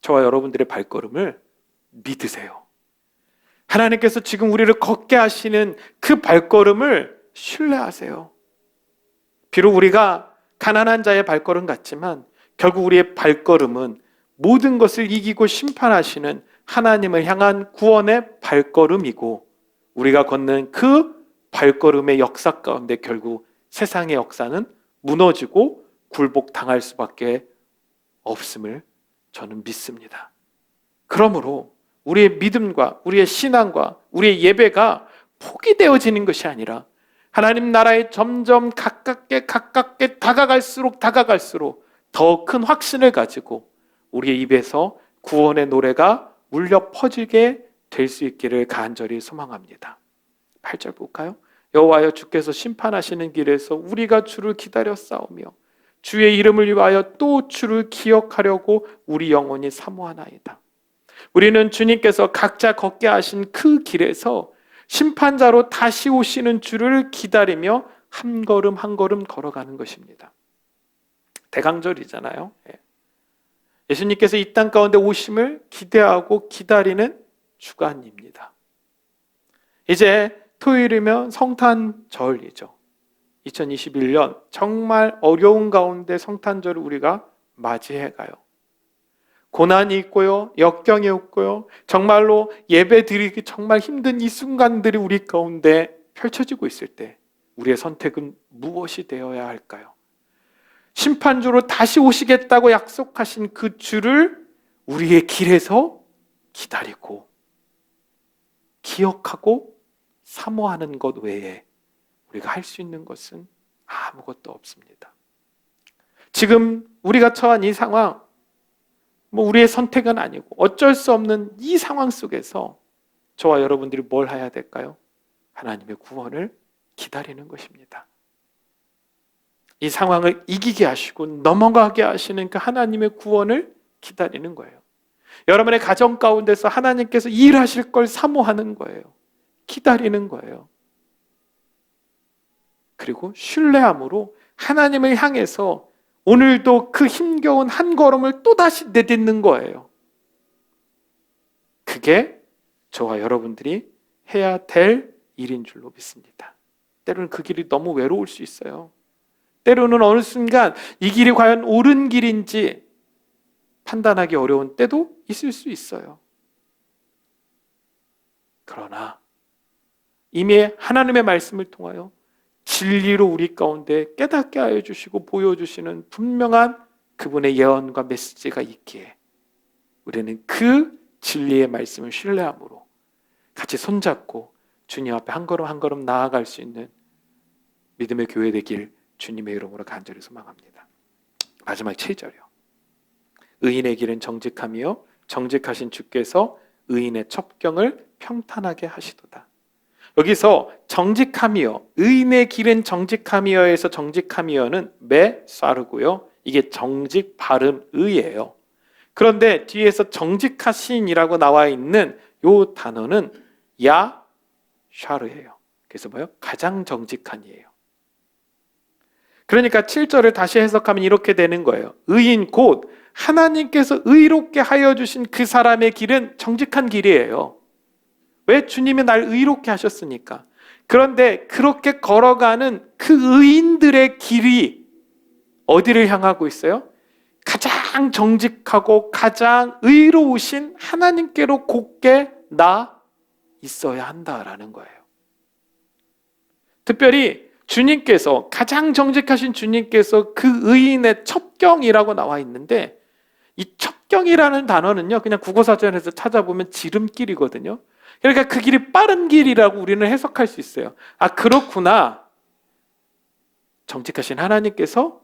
저와 여러분들의 발걸음을 믿으세요. 하나님께서 지금 우리를 걷게 하시는 그 발걸음을 신뢰하세요. 비록 우리가 가난한 자의 발걸음 같지만 결국 우리의 발걸음은 모든 것을 이기고 심판하시는 하나님을 향한 구원의 발걸음이고, 우리가 걷는 그 발걸음의 역사 가운데 결국 세상의 역사는 무너지고 굴복당할 수밖에 없음을 저는 믿습니다. 그러므로 우리의 믿음과 우리의 신앙과 우리의 예배가 포기되어지는 것이 아니라 하나님 나라에 점점 가깝게 다가갈수록 더 큰 확신을 가지고 우리의 입에서 구원의 노래가 울려 퍼지게 될 수 있기를 간절히 소망합니다. 8절 볼까요? 여호와여 주께서 심판하시는 길에서 우리가 주를 기다려 싸우며 주의 이름을 위하여 또 주를 기억하려고 우리 영혼이 사모하나이다. 우리는 주님께서 각자 걷게 하신 그 길에서 심판자로 다시 오시는 주를 기다리며 한 걸음 한 걸음 걸어가는 것입니다. 대강절이잖아요. 예수님께서 이 땅 가운데 오심을 기대하고 기다리는 주간입니다. 이제 토요일이면 성탄절이죠. 2021년 정말 어려운 가운데 성탄절을 우리가 맞이해 가요. 고난이 있고요, 역경이 있고요, 정말로 예배 드리기 정말 힘든 이 순간들이 우리 가운데 펼쳐지고 있을 때 우리의 선택은 무엇이 되어야 할까요? 심판주로 다시 오시겠다고 약속하신 그 주를 우리의 길에서 기다리고 기억하고 사모하는 것 외에 우리가 할 수 있는 것은 아무것도 없습니다. 지금 우리가 처한 이 상황, 우리의 선택은 아니고 어쩔 수 없는 이 상황 속에서 저와 여러분들이 뭘 해야 될까요? 하나님의 구원을 기다리는 것입니다. 이 상황을 이기게 하시고 넘어가게 하시는 그 하나님의 구원을 기다리는 거예요. 여러분의 가정 가운데서 하나님께서 일하실 걸 사모하는 거예요. 기다리는 거예요. 그리고 신뢰함으로 하나님을 향해서 오늘도 그 힘겨운 한 걸음을 또다시 내딛는 거예요. 그게 저와 여러분들이 해야 될 일인 줄로 믿습니다. 때로는 그 길이 너무 외로울 수 있어요. 때로는 어느 순간 이 길이 과연 옳은 길인지 판단하기 어려운 때도 있을 수 있어요. 그러나 이미 하나님의 말씀을 통하여 진리로 우리 가운데 깨닫게 하여 주시고 보여주시는 분명한 그분의 예언과 메시지가 있기에 우리는 그 진리의 말씀을 신뢰함으로 같이 손잡고 주님 앞에 한 걸음 한 걸음 나아갈 수 있는 믿음의 교회 되길 주님의 이름으로 간절히 소망합니다. 마지막 7절이요. 의인의 길은 정직함이요 정직하신 주께서 의인의 첩경을 평탄하게 하시도다. 여기서 정직함이요, 의인의 길은 정직함이요에서 정직함이요는 메사르고요, 이게 정직 발음 의예요. 그런데 뒤에서 정직하신이라고 나와 있는 요 단어는 야샤르예요. 그래서 뭐예요? 가장 정직한이에요. 그러니까 7절을 다시 해석하면 이렇게 되는 거예요. 의인 곧 하나님께서 의롭게 하여 주신 그 사람의 길은 정직한 길이에요. 왜? 주님이 날 의롭게 하셨으니까. 그런데 그렇게 걸어가는 그 의인들의 길이 어디를 향하고 있어요? 가장 정직하고 가장 의로우신 하나님께로 곧게 나 있어야 한다라는 거예요. 특별히 주님께서, 가장 정직하신 주님께서 그 의인의 첩경이라고 나와 있는데, 이 첩경이라는 단어는요, 그냥 국어사전에서 찾아보면 지름길이거든요. 그러니까 그 길이 빠른 길이라고 우리는 해석할 수 있어요. 아, 그렇구나. 정직하신 하나님께서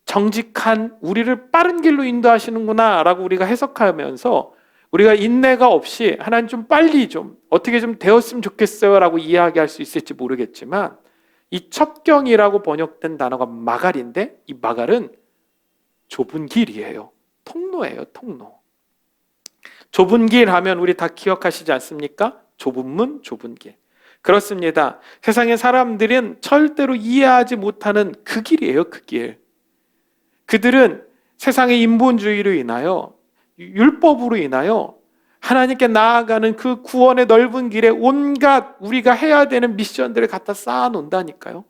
정직한 우리를 빠른 길로 인도하시는구나 라고 우리가 해석하면서 우리가 인내가 없이 하나님 좀 빨리 좀 어떻게 좀 되었으면 좋겠어요 라고 이야기할 수 있을지 모르겠지만, 이 첩경이라고 번역된 단어가 마갈인데, 이 마갈은 좁은 길이에요. 통로예요, 통로. 좁은 길 하면 우리 다 기억하시지 않습니까? 좁은 문, 좁은 길. 그렇습니다. 세상의 사람들은 절대로 이해하지 못하는 그 길이에요, 그 길. 그들은 세상의 인본주의로 인하여, 율법으로 인하여 하나님께 나아가는 그 구원의 넓은 길에 온갖 우리가 해야 되는 미션들을 갖다 쌓아 놓는다니까요.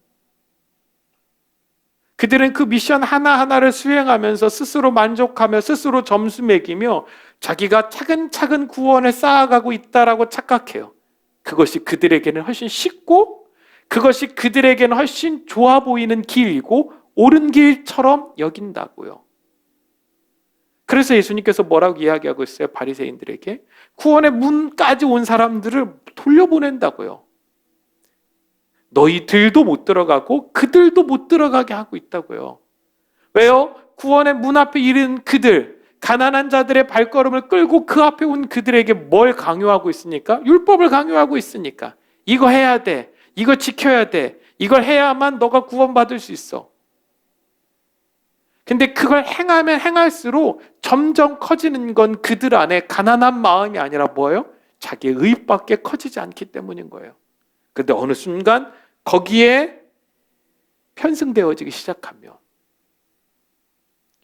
그들은 그 미션 하나하나를 수행하면서 스스로 만족하며 스스로 점수 매기며 자기가 차근차근 구원을 쌓아가고 있다라고 착각해요. 그것이 그들에게는 훨씬 쉽고 그것이 그들에게는 훨씬 좋아 보이는 길이고 옳은 길처럼 여긴다고요. 그래서 예수님께서 뭐라고 이야기하고 있어요? 바리새인들에게 구원의 문까지 온 사람들을 돌려보낸다고요. 너희들도 못 들어가고 그들도 못 들어가게 하고 있다고요. 왜요? 구원의 문 앞에 이른 그들, 가난한 자들의 발걸음을 끌고 그 앞에 온 그들에게 뭘 강요하고 있으니까? 율법을 강요하고 있으니까. 이거 해야 돼. 이거 지켜야 돼. 이걸 해야만 너가 구원받을 수 있어. 근데 그걸 행하면 행할수록 점점 커지는 건 그들 안에 가난한 마음이 아니라 뭐예요? 자기의 의밖에 커지지 않기 때문인 거예요. 그런데 어느 순간 거기에 편승되어지기 시작하면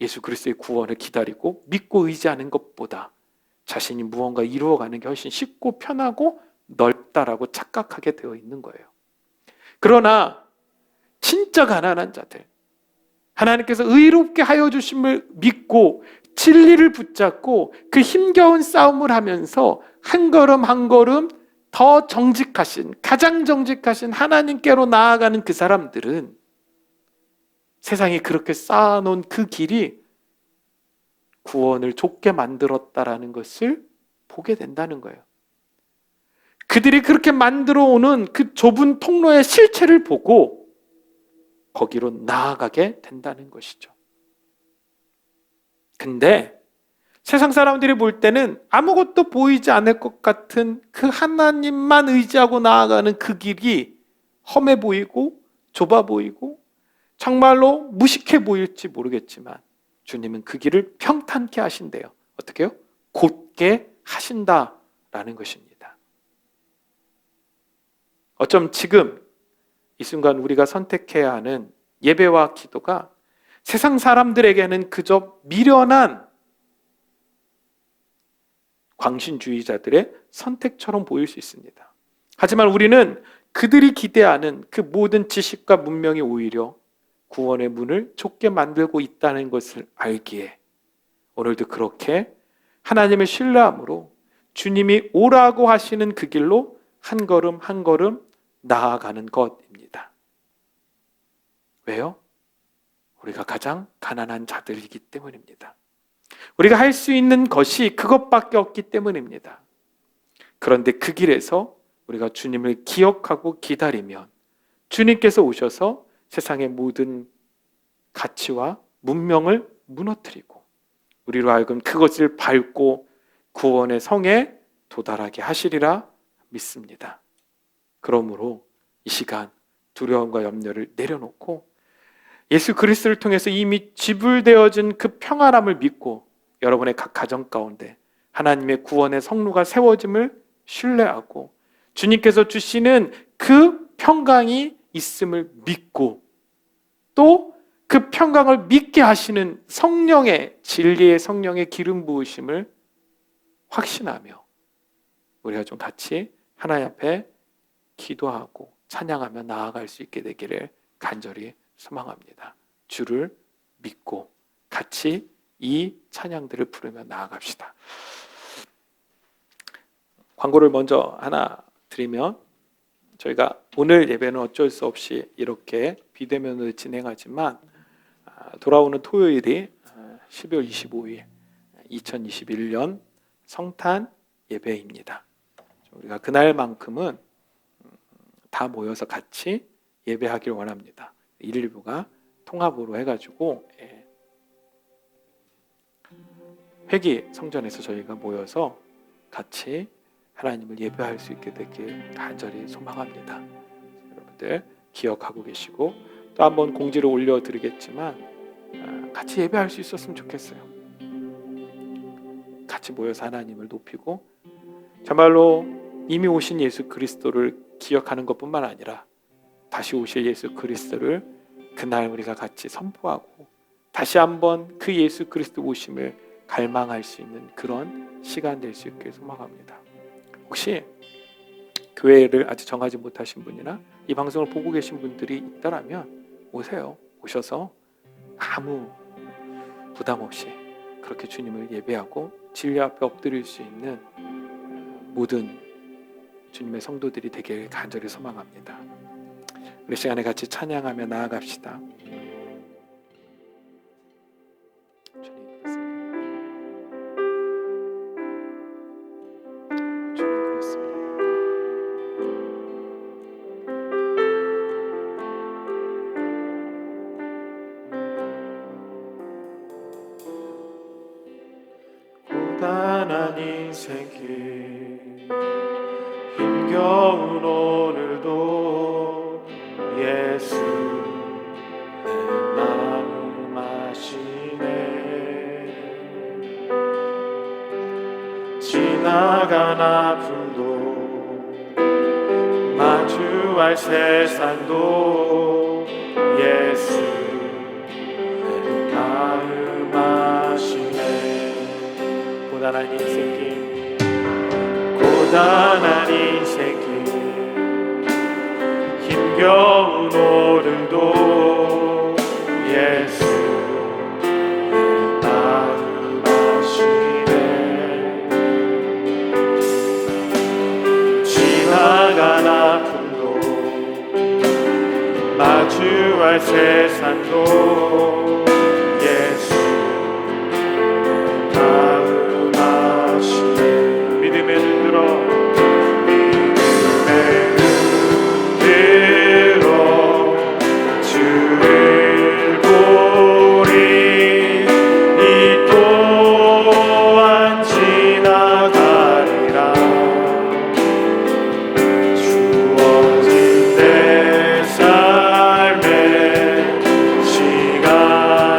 예수 그리스도의 구원을 기다리고 믿고 의지하는 것보다 자신이 무언가 이루어가는 게 훨씬 쉽고 편하고 넓다라고 착각하게 되어 있는 거예요. 그러나 진짜 가난한 자들, 하나님께서 의롭게 하여 주심을 믿고 진리를 붙잡고 그 힘겨운 싸움을 하면서 한 걸음 한 걸음 더 정직하신, 가장 정직하신 하나님께로 나아가는 그 사람들은 세상이 그렇게 쌓아놓은 그 길이 구원을 좁게 만들었다라는 것을 보게 된다는 거예요. 그들이 그렇게 만들어 오는 그 좁은 통로의 실체를 보고 거기로 나아가게 된다는 것이죠. 근데 세상 사람들이 볼 때는 아무것도 보이지 않을 것 같은 그 하나님만 의지하고 나아가는 그 길이 험해 보이고 좁아 보이고 정말로 무식해 보일지 모르겠지만 주님은 그 길을 평탄케 하신대요. 어떻게 해요? 있게 하신다라는 것입니다. 어쩜 지금 이 순간 우리가 선택해야 하는 예배와 기도가 세상 사람들에게는 그저 미련한 광신주의자들의 선택처럼 보일 수 있습니다. 하지만 우리는 그들이 기대하는 그 모든 지식과 문명이 오히려 구원의 문을 좁게 만들고 있다는 것을 알기에 오늘도 그렇게 하나님을 신뢰함으로 주님이 오라고 하시는 그 길로 한 걸음 한 걸음 나아가는 것입니다. 왜요? 우리가 가장 가난한 자들이기 때문입니다. 우리가 할 수 있는 것이 그것밖에 없기 때문입니다. 그런데 그 길에서 우리가 주님을 기억하고 기다리면 주님께서 오셔서 세상의 모든 가치와 문명을 무너뜨리고 우리로 하여금 그것을 밟고 구원의 성에 도달하게 하시리라 믿습니다. 그러므로 이 시간 두려움과 염려를 내려놓고 예수 그리스도를 통해서 이미 지불되어진 그 평안함을 믿고 여러분의 각 가정 가운데 하나님의 구원의 성루가 세워짐을 신뢰하고 주님께서 주시는 그 평강이 있음을 믿고 또 그 평강을 믿게 하시는 성령의 진리의 성령의 기름 부으심을 확신하며 우리가 좀 같이 하나님 앞에 기도하고 찬양하며 나아갈 수 있게 되기를 간절히 소망합니다. 주를 믿고 같이 이 찬양들을 부르며 나아갑시다. 광고를 먼저 하나 드리면 저희가 오늘 예배는 어쩔 수 없이 이렇게 비대면으로 진행하지만 돌아오는 토요일이 12월 25일 2021년 성탄 예배입니다. 우리가 그날만큼은 다 모여서 같이 예배하길 원합니다. 1부가 통합으로 해가지고 회기 성전에서 저희가 모여서 같이 하나님을 예배할 수 있게 되길 간절히 소망합니다. 여러분들 기억하고 계시고 또 한번 공지를 올려드리겠지만 같이 예배할 수 있었으면 좋겠어요. 같이 모여서 하나님을 높이고 정말로 이미 오신 예수 그리스도를 기억하는 것뿐만 아니라 다시 오실 예수 그리스도를 그날 우리가 같이 선포하고 다시 한번 그 예수 그리스도 오심을 갈망할 수 있는 그런 시간 될 수 있길 소망합니다. 혹시 교회를 아직 정하지 못하신 분이나 이 방송을 보고 계신 분들이 있다라면 오세요. 오셔서 아무 부담 없이 그렇게 주님을 예배하고 진리 앞에 엎드릴 수 있는 모든 주님의 성도들이 되길 간절히 소망합니다. 우리 시간에 같이 찬양하며 나아갑시다. 주님 그렇습니다. 고단한 인생길 힘겨운 오늘도 예수 내 마음 아시네. 지나간 아픔도 마주할 세상도 예수 내 마음 아시네. 고단한 인생길 고단한 인생길 힘겨운 오늘도 예수 마음 아시네. 지나간 아픔도 마주할 세상도 예수 마음 아시네. 믿음에 들어 주를 보리. 이 또한 지나가리라. 주어진 내 삶의 시간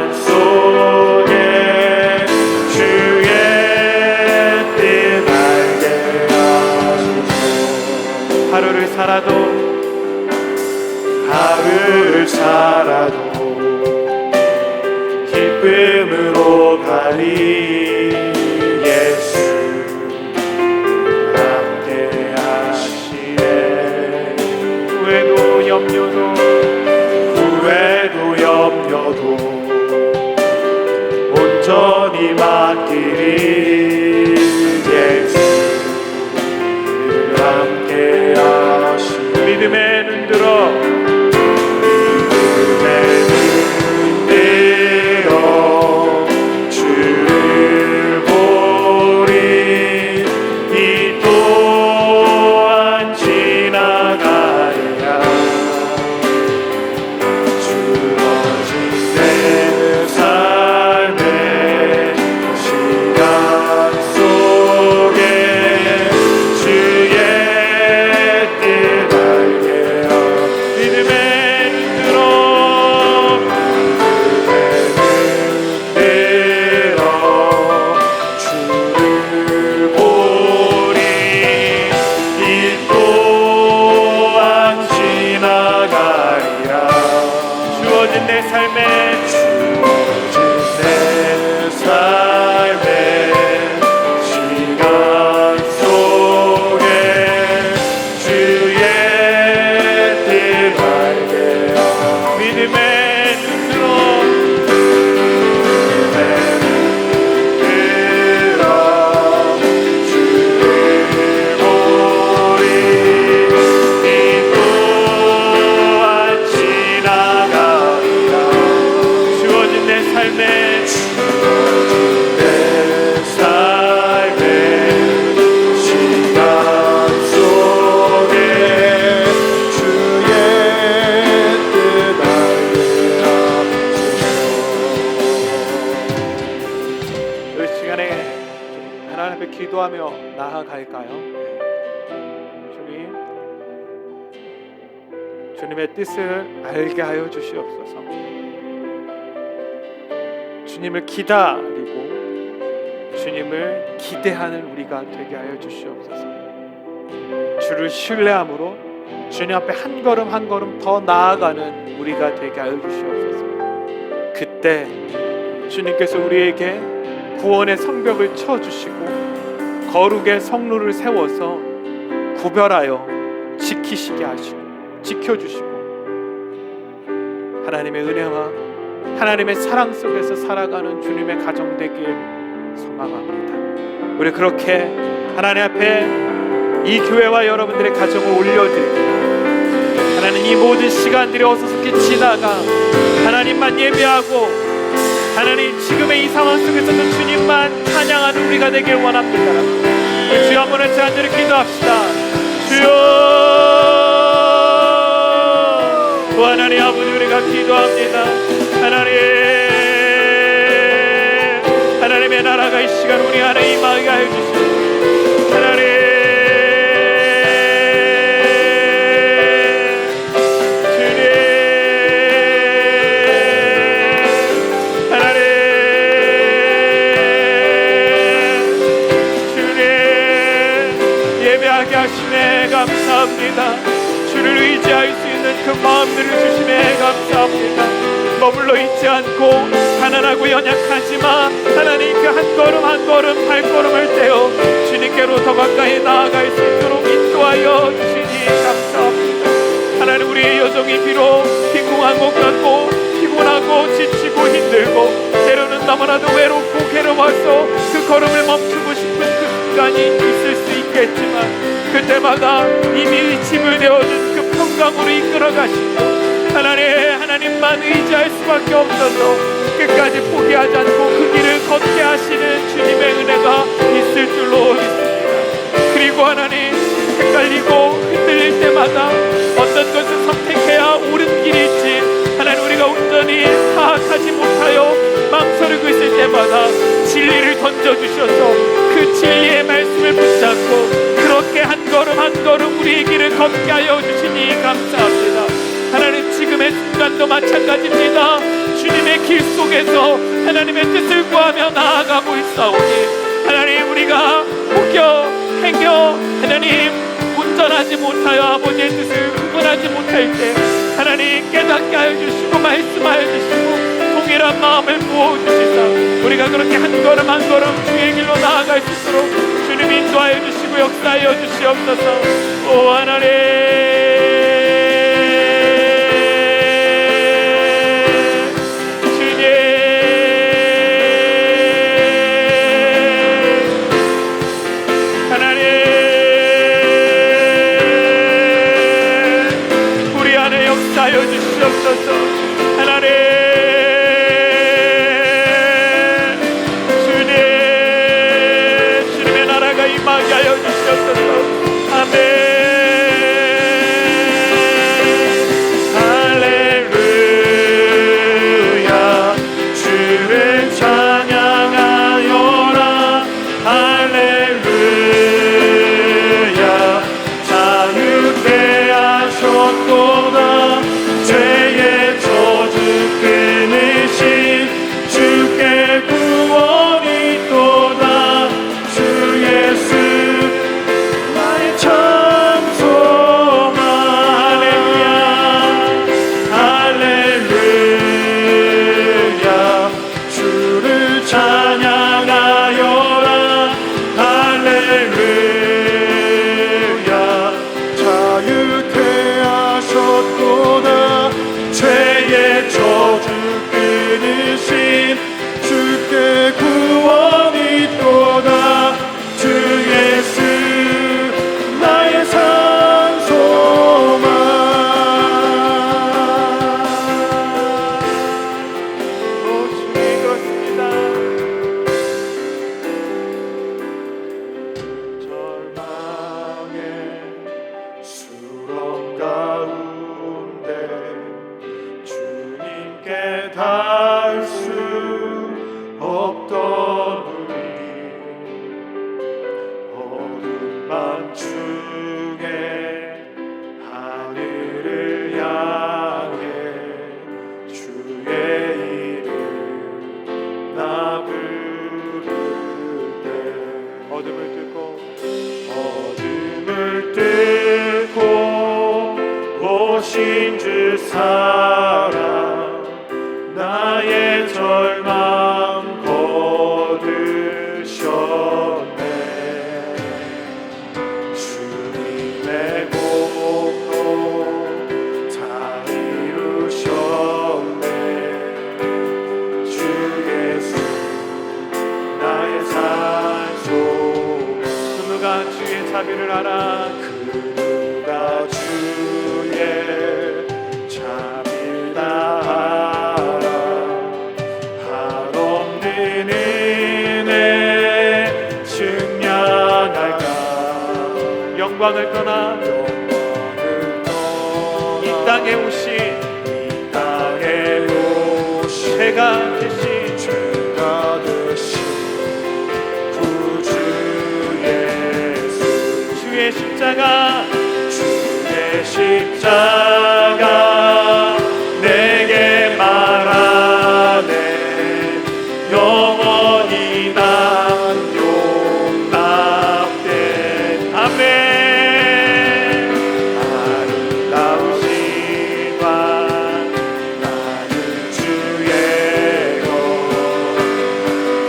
하루를 살아도 기쁨으로 가리 예수 함께 하시네. 후회도 염려도 온전히 맡기리 예수 함께 하시네. 믿음의 눈 들어 주를 보리. 이 또한 지나가리라. 주어진 내 삶의 시간 속에 주의 뜻 알게 하라. 믿음의 눈 들어 주를 보리. 이 또한 지나가리라. 주어진 내 삶의 시간 속에 주의 뜻 알게 하라. 믿음의 눈 들어 주를 보리. 이 또한 지나가리라. 주어진 내 삶의 시간 속에 주의 뜻 알게 하소서. 이 시간에 하나님 앞에 기도하며 나아갈까요? 주님의 뜻을 알게 하여 주시옵소서. 주님을 기다리고 주님을 기대하는 우리가 되게 하여 주시옵소서. 주를 신뢰함으로 주님 앞에 한 걸음 한 걸음 더 나아가는 우리가 되게 하여 주시옵소서. 그때 주님께서 우리에게 구원의 성벽을 쳐주시고 거룩의 성루를 세워서 구별하여 지키시게 하시고 지켜주시고 하나님의 은혜와 하나님의 사랑 속에서 살아가는 주님의 가정 되길 소망합니다. 우리 그렇게 하나님 앞에 이 교회와 여러분들의 가정을 올려드리고 하나님 이 모든 시간들이 어서섭게 지나가 하나님만 예배하고 하나님 지금의 이 상황 속에서도 주님만 찬양하는 우리가 되길 원합니다. 우리 주여 한번 같이 한절을 기도합시다. 주여 하나님 아버지 우리가 기도합니다. 하나님의 나라가 이 시간 우리 안에 임하게 하여 주시옵소서. 예배하게 하심에 감사합니다. 주를 의지할 수 있는 그 마음들을 주심에 감사합니다. 머물러 있지 않고 가난하고 연약하지만 하나님 그 한 걸음 한 걸음 발걸음을 떼어 주님께로 더 가까이 나아갈 수 있도록 인도하여 주시니 감사합니다. 하나님 우리의 여정이 비록 빈궁한 것 같고 피곤하고 지치고 힘들고 때로는 너무나도 외롭고 괴로워서 그 걸음을 멈추고 싶은 그 순간이 있을 수 있겠지만 그때마다 이미 짐을 내어준 그 평강으로 이끌어 가시고 하나님만 의지할 수밖에 없어서 끝까지 포기하지 않고 그 길을 걷게 하시는 주님의 은혜가 있을 줄로 믿습니다. 그리고 하나님 헷갈리고 흔들릴 때마다 어떤 것을 선택해야 옳은 길일지 하나님 우리가 온전히 파악하지 못하여 망설이고 있을 때마다 진리를 던져주셔서 그 진리의 말씀을 붙잡고 그렇게 한 걸음 한 걸음 우리의 길을 걷게 하여 주시니 감사합니다. 하나님 지금의 순간도 마찬가지입니다. 주님의 길 속에서 하나님의 뜻을 구하며 나아가고 있사오니 하나님 우리가 혹여 행여 하나님 운전하지 못하여 아버지의 뜻을 응원하지 못할 때 하나님 깨닫게 하여 주시고 말씀하여 주시고 동일한 마음을 부어주시사 우리가 그렇게 한 걸음 한 걸음 주의 길로 나아갈 수 있도록 주님 인도하여 주시고 역사하여 주시옵소서. 오 하나님 하여 주시옵소서. 하나님 주님의 나라가 임하게 하여 주시옵소서. 아멘. 할렐루야 주를 찬양하여라. 할렐루야 자유케 하셨도다. 죄의 저주 끊으신 주께 구원이 있도다. 주 예수 나의 참 소망. 할렐루야 할렐루야 주를 찬양하여라. 할렐루야 자유케 하셨도다. 죄의 저주 끊으신 주께 구원이 있도다. 주 예수 나의 산 소망. 오 주님 그렇습니다. 절망의 수렁 가운데 주님께 닿을 수 없던 우리 어둠 밤중에 하늘을 향해 주의 이름 나 부를 때 어둠을 뚫고 오신 주 사랑 나의 절망 거두셨네. 주님의 공로 다 이루셨네. 주 예수 나의 산소망. 그 누가 주의 자비를 알아. 그 누가 주의 자비를 알아. 한없는 은혜 증량할까. 영광을 떠나 이 땅에 오신 죄가 되신 구주 예수. 주의 십자가 내게 말하네. 영원히 난 용납된. 아멘. 아름다우신 왕 나는 주의 것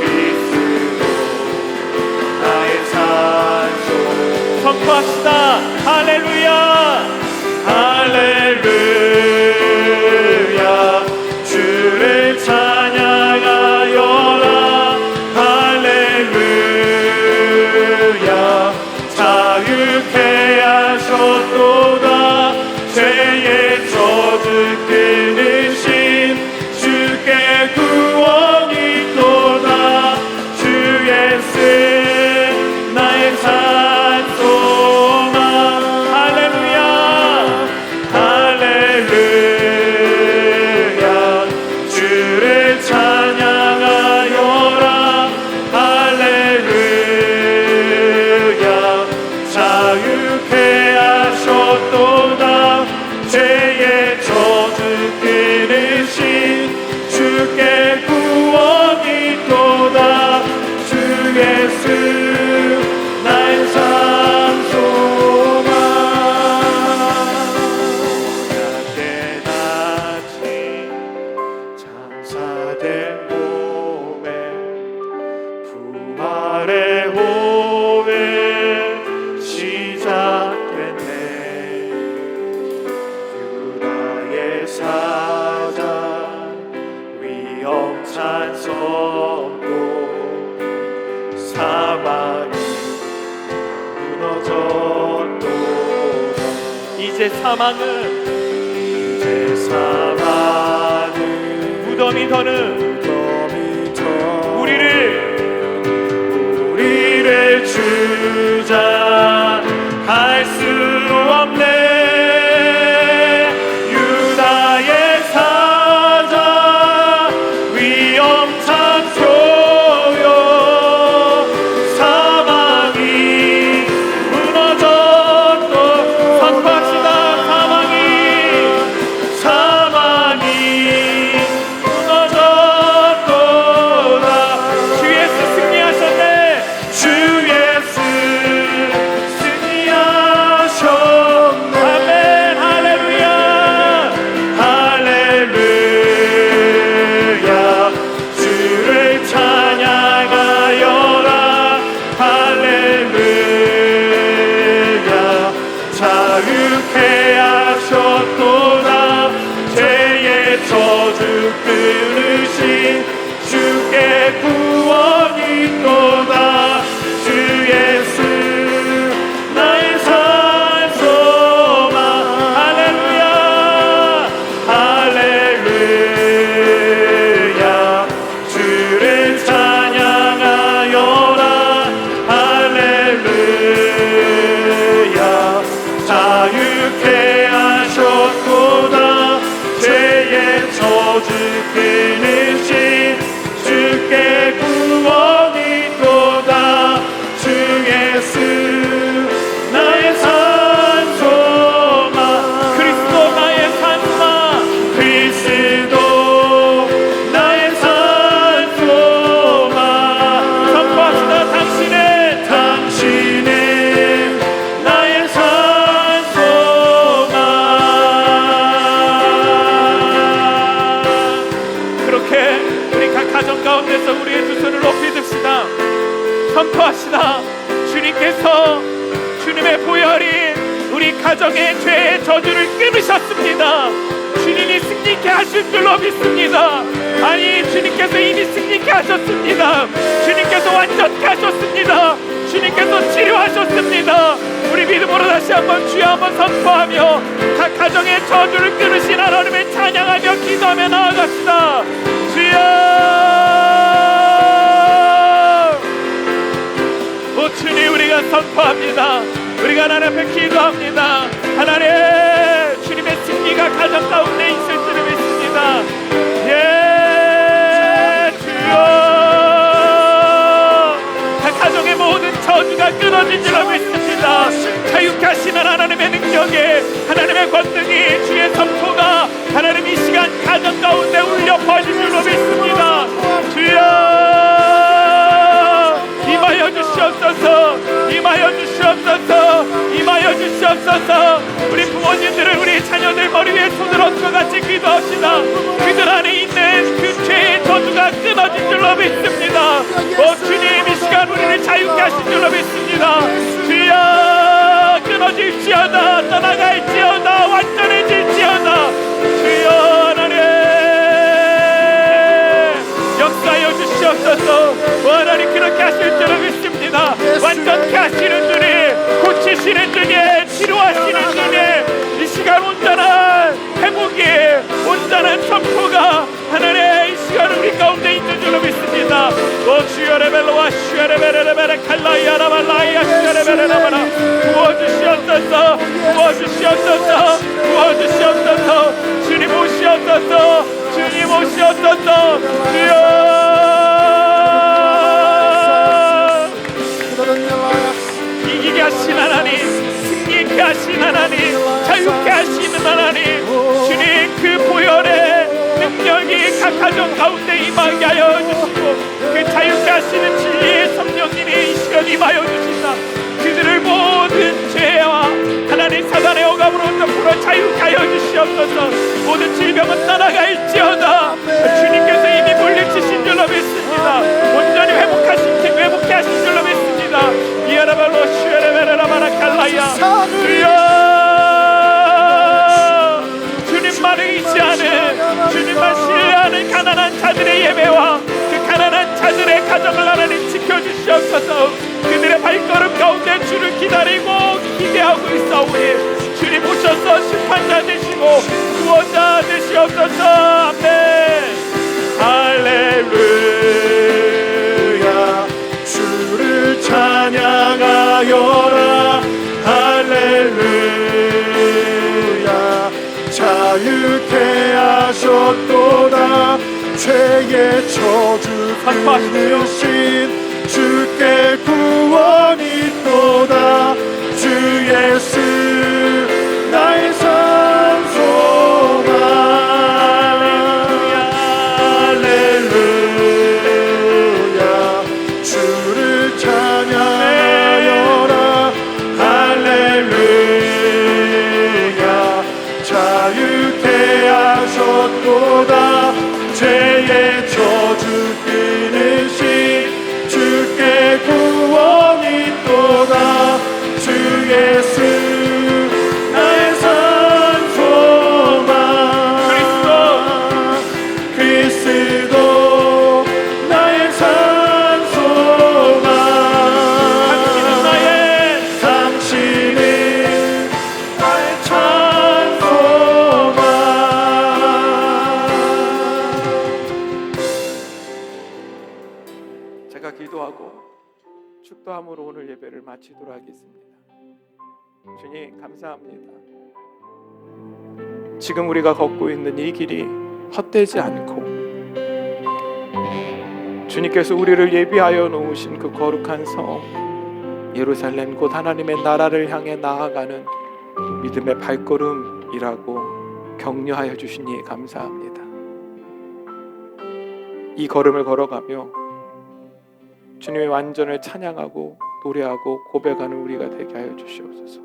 그리스도 나의 산소. 선포합시다. 할렐루야 할렐루야 주를 찬양하여라. 할렐루야 자유케 하셨도다. 죄의 저주 끊으신 주께 구원이 있도다. 주 예수 나의 산 소망. 할렐루야 할렐루야 주를 찬양하여라. 할렐루야 자유케 하셨도다. 죄의 저주 끊으신 주께 구원이 있도다. 주 예수 나의 산 소망. 깨닫게 이제 사망은 무덤이 더는 우리를 주장할 수 없네. 유다의 사자 위엄찬소요. 사망이 무너졌고 선포합시다. 사망이 무너졌도다. 주 예수 승리하셨네. 주 예수 승리하셨네. 아멘. 할렐루야. 할렐루야. 주를 찬양하여라. 할렐루야. 자유케 하셨도다. 죄의 저주 끊으신 주께 구원이 있도다. 주 예수 나의 산소망. 할렐루야. 할렐루야. 주를 찬양하여라. 할렐루야. 자유케 하셨도다. 죄의 저주 끊으신 주께 구원이 있도다. 주 예수 나의 산소망. 그리스도 나의 산소망. 그리스도 나의 산소망. 선포합시다. 당신은 나의 산소망. 그렇게 우리 각 가정 가운데서 우리의 두 손을 높이 듭시다. 선포합시다. 주님께서 주님의 보혈이 우리 가정의 죄의 저주를 끊으셨습니다. 주님이 승리케 하실 줄로 믿습니다. 아니, 주님께서 이미 승리케 하셨습니다. 주님께서 완전케 하셨습니다. 주님께서 치료하셨습니다. 우리 믿음으로 다시 한번 주여 한번 선포하며 각 가정의 저주를 끊으신 하나님을 찬양하며 기도하며 나아갑시다. 주여. 오 주님, 우리가 선포합니다. 우리가 하나님 앞에 기도합니다. 하나님, 주님의 승리가 가정 가운데 있을 줄을 믿습니다. 예, 주여. 각 가정의 모든 저주가 끊어진 줄을 믿습니다. 자유케 하시는 하나님의 능력에, 하나님의 권능이, 주의 선포가 하나님 이 시간 가정 가운데 울려 퍼질 줄로 믿습니다. 주여, 임하여 주시옵소서. 임하여 주시옵소서. 임하여 주시옵소서. 우리 부모님들을 우리 자녀들 머리 위에 손을 얹고 같이 기도합시다. 그들 안에 있는 그 죄의 저주가 끊어진 줄로 믿습니다. 오 주님, 이 시간 우리를 자유케 하신 줄로 믿습니다. 주여, 끊어질지어다. 떠나갈지어다. 완전해질지어다. 주여 하나님, 역사하여 주시옵소서. 하나님, 그렇게 하실 줄로 믿습니다. 완전케 하시는 주님, 고치시는 주님, 치료하시는 주님, 이 시간 온전한 회복이, 온전한 선포가 하나님 이 시간 우리 가운데 있는 줄로 믿습니다. 오 주여, 레벨로와 주여, 레벨레벨레 칼라이아 라발라이아 주여, 레벨레벨레 구워주시옵소서. 구워주시옵소서. 구워주시옵소서. 주님 오시옵소서. 주님 오시옵소서. 주여. 이기게 하신 하나님, 승리케 하신 하나님, 자유케 하시는 하나님, 주님 그 보혈의 능력이 각 가정 가운데 임하게 하여 주시고, 그 자유케 하시는 진리의 성령님이 이 시간 임하여 주신다. 그들을 모든 죄와 하나님 사단의 억압으로부터 풀어 자유케 하여 주시옵소서. 모든 질병은 떠나갈지어다. 주님께서 이미 물리치신 줄로 믿습니다. 온전히 회복케 하신 줄로 믿습니다. 이아라발로 슈에레베레라바라 칼라야. 주님만을 의지하는, 주님만 신뢰하는 가난한 자들의 예배와 그 가난한 자들의 가정을 하나님 지켜주시옵소서. 그들의 발걸음 가운데 주를 기다리고 기대하고 있사오니 주님 오셔서 심판자 되시고 구원자 되시옵소서. 아멘. 할렐루야. 주를 찬양하여라. 할렐루야. 자유케 하셨도다. 죄의 저주 끊으신 주께 구원이 있도다. 주 예수 나의 산 소망. 할렐루야. 주를 찬양하여라. 할렐루야. 자유케 하셨도다. 죄의 저주 끊으신 주께 구원이 있도다. 주 예수 나의 산 소망. 그리스도 나의 산 소망. 당신은 나의 산 소망. 제가 기도하고 축도함으로 오늘 예배를 마치도록 하겠습니다. 주님 감사합니다. 지금 우리가 걷고 있는 이 길이 헛되지 않고 주님께서 우리를 예비하여 놓으신 그 거룩한 성 예루살렘 곧 하나님의 나라를 향해 나아가는 믿음의 발걸음이라고 격려하여 주시니 감사합니다. 이 걸음을 걸어가며 주님의 완전을 찬양하고 노래하고 고백하는 우리가 되게 하여 주시옵소서.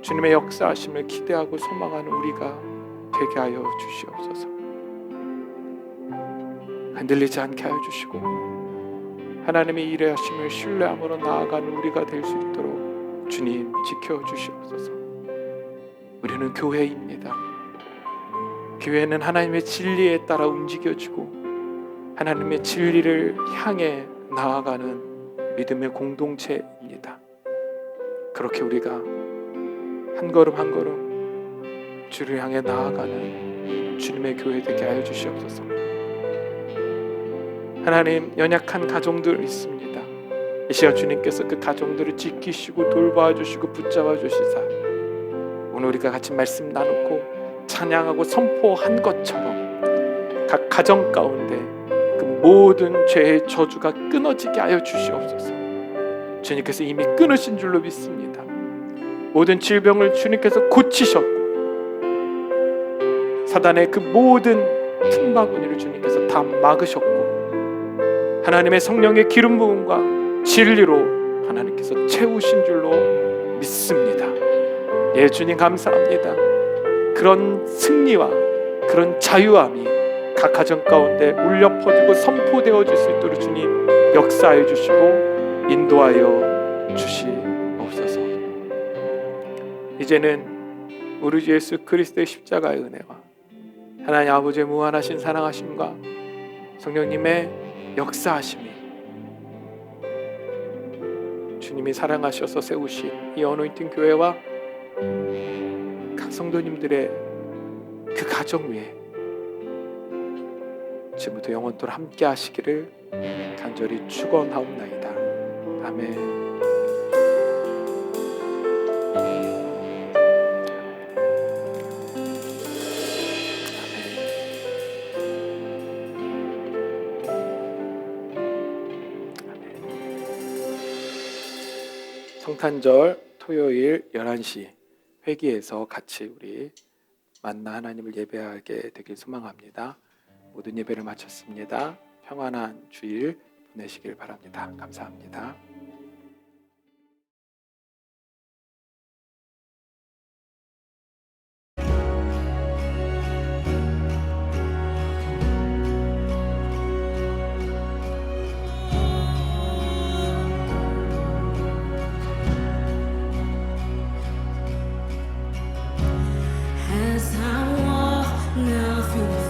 주님의 역사하심을 기대하고 소망하는 우리가 되게 하여 주시옵소서. 흔들리지 않게 하여 주시고 하나님의 일하심을 신뢰함으로 나아가는 우리가 될 수 있도록 주님 지켜주시옵소서. 우리는 교회입니다. 교회는 하나님의 진리에 따라 움직여지고 하나님의 진리를 향해 나아가는 믿음의 공동체입니다. 그렇게 우리가 한 걸음 한 걸음 주를 향해 나아가는 주님의 교회 되게 하여 주시옵소서. 하나님, 연약한 가정들 있습니다. 이 시간 주님께서 그 가정들을 지키시고 돌봐 주시고 붙잡아 주시사 오늘 우리가 같이 말씀 나누고 찬양하고 선포한 것처럼 각 가정 가운데 그 모든 죄의 저주가 끊어지게 하여 주시옵소서. 주님께서 이미 끊으신 줄로 믿습니다. 모든 질병을 주님께서 고치셨고 사단의 그 모든 틈바구니를 주님께서 다 막으셨고 하나님의 성령의 기름 부음과 진리로 하나님께서 채우신 줄로 믿습니다. 예, 주님 감사합니다. 그런 승리와 그런 자유함이 각 가정 가운데 울려 퍼지고 선포되어질 수 있도록 주님 역사해 주시고 인도하여 주시옵소서. 이제는 우리 주 예수 그리스도의 십자가의 은혜와 하나님 아버지의 무한하신 사랑하심과 성령님의 역사하심이 주님이 사랑하셔서 세우신 이 어노인팅 교회와 각 성도님들의 그 가정 위에 지금부터 영원토록 함께 하시기를 간절히 축원하옵나이다. 아멘. 성탄절 토요일 11시 회기에서 같이 우리 만나 하나님을 예배하게 되길 소망합니다. 모든 예배를 마쳤습니다. 평안한 주일 보내시길 바랍니다. 감사합니다. As I walk now through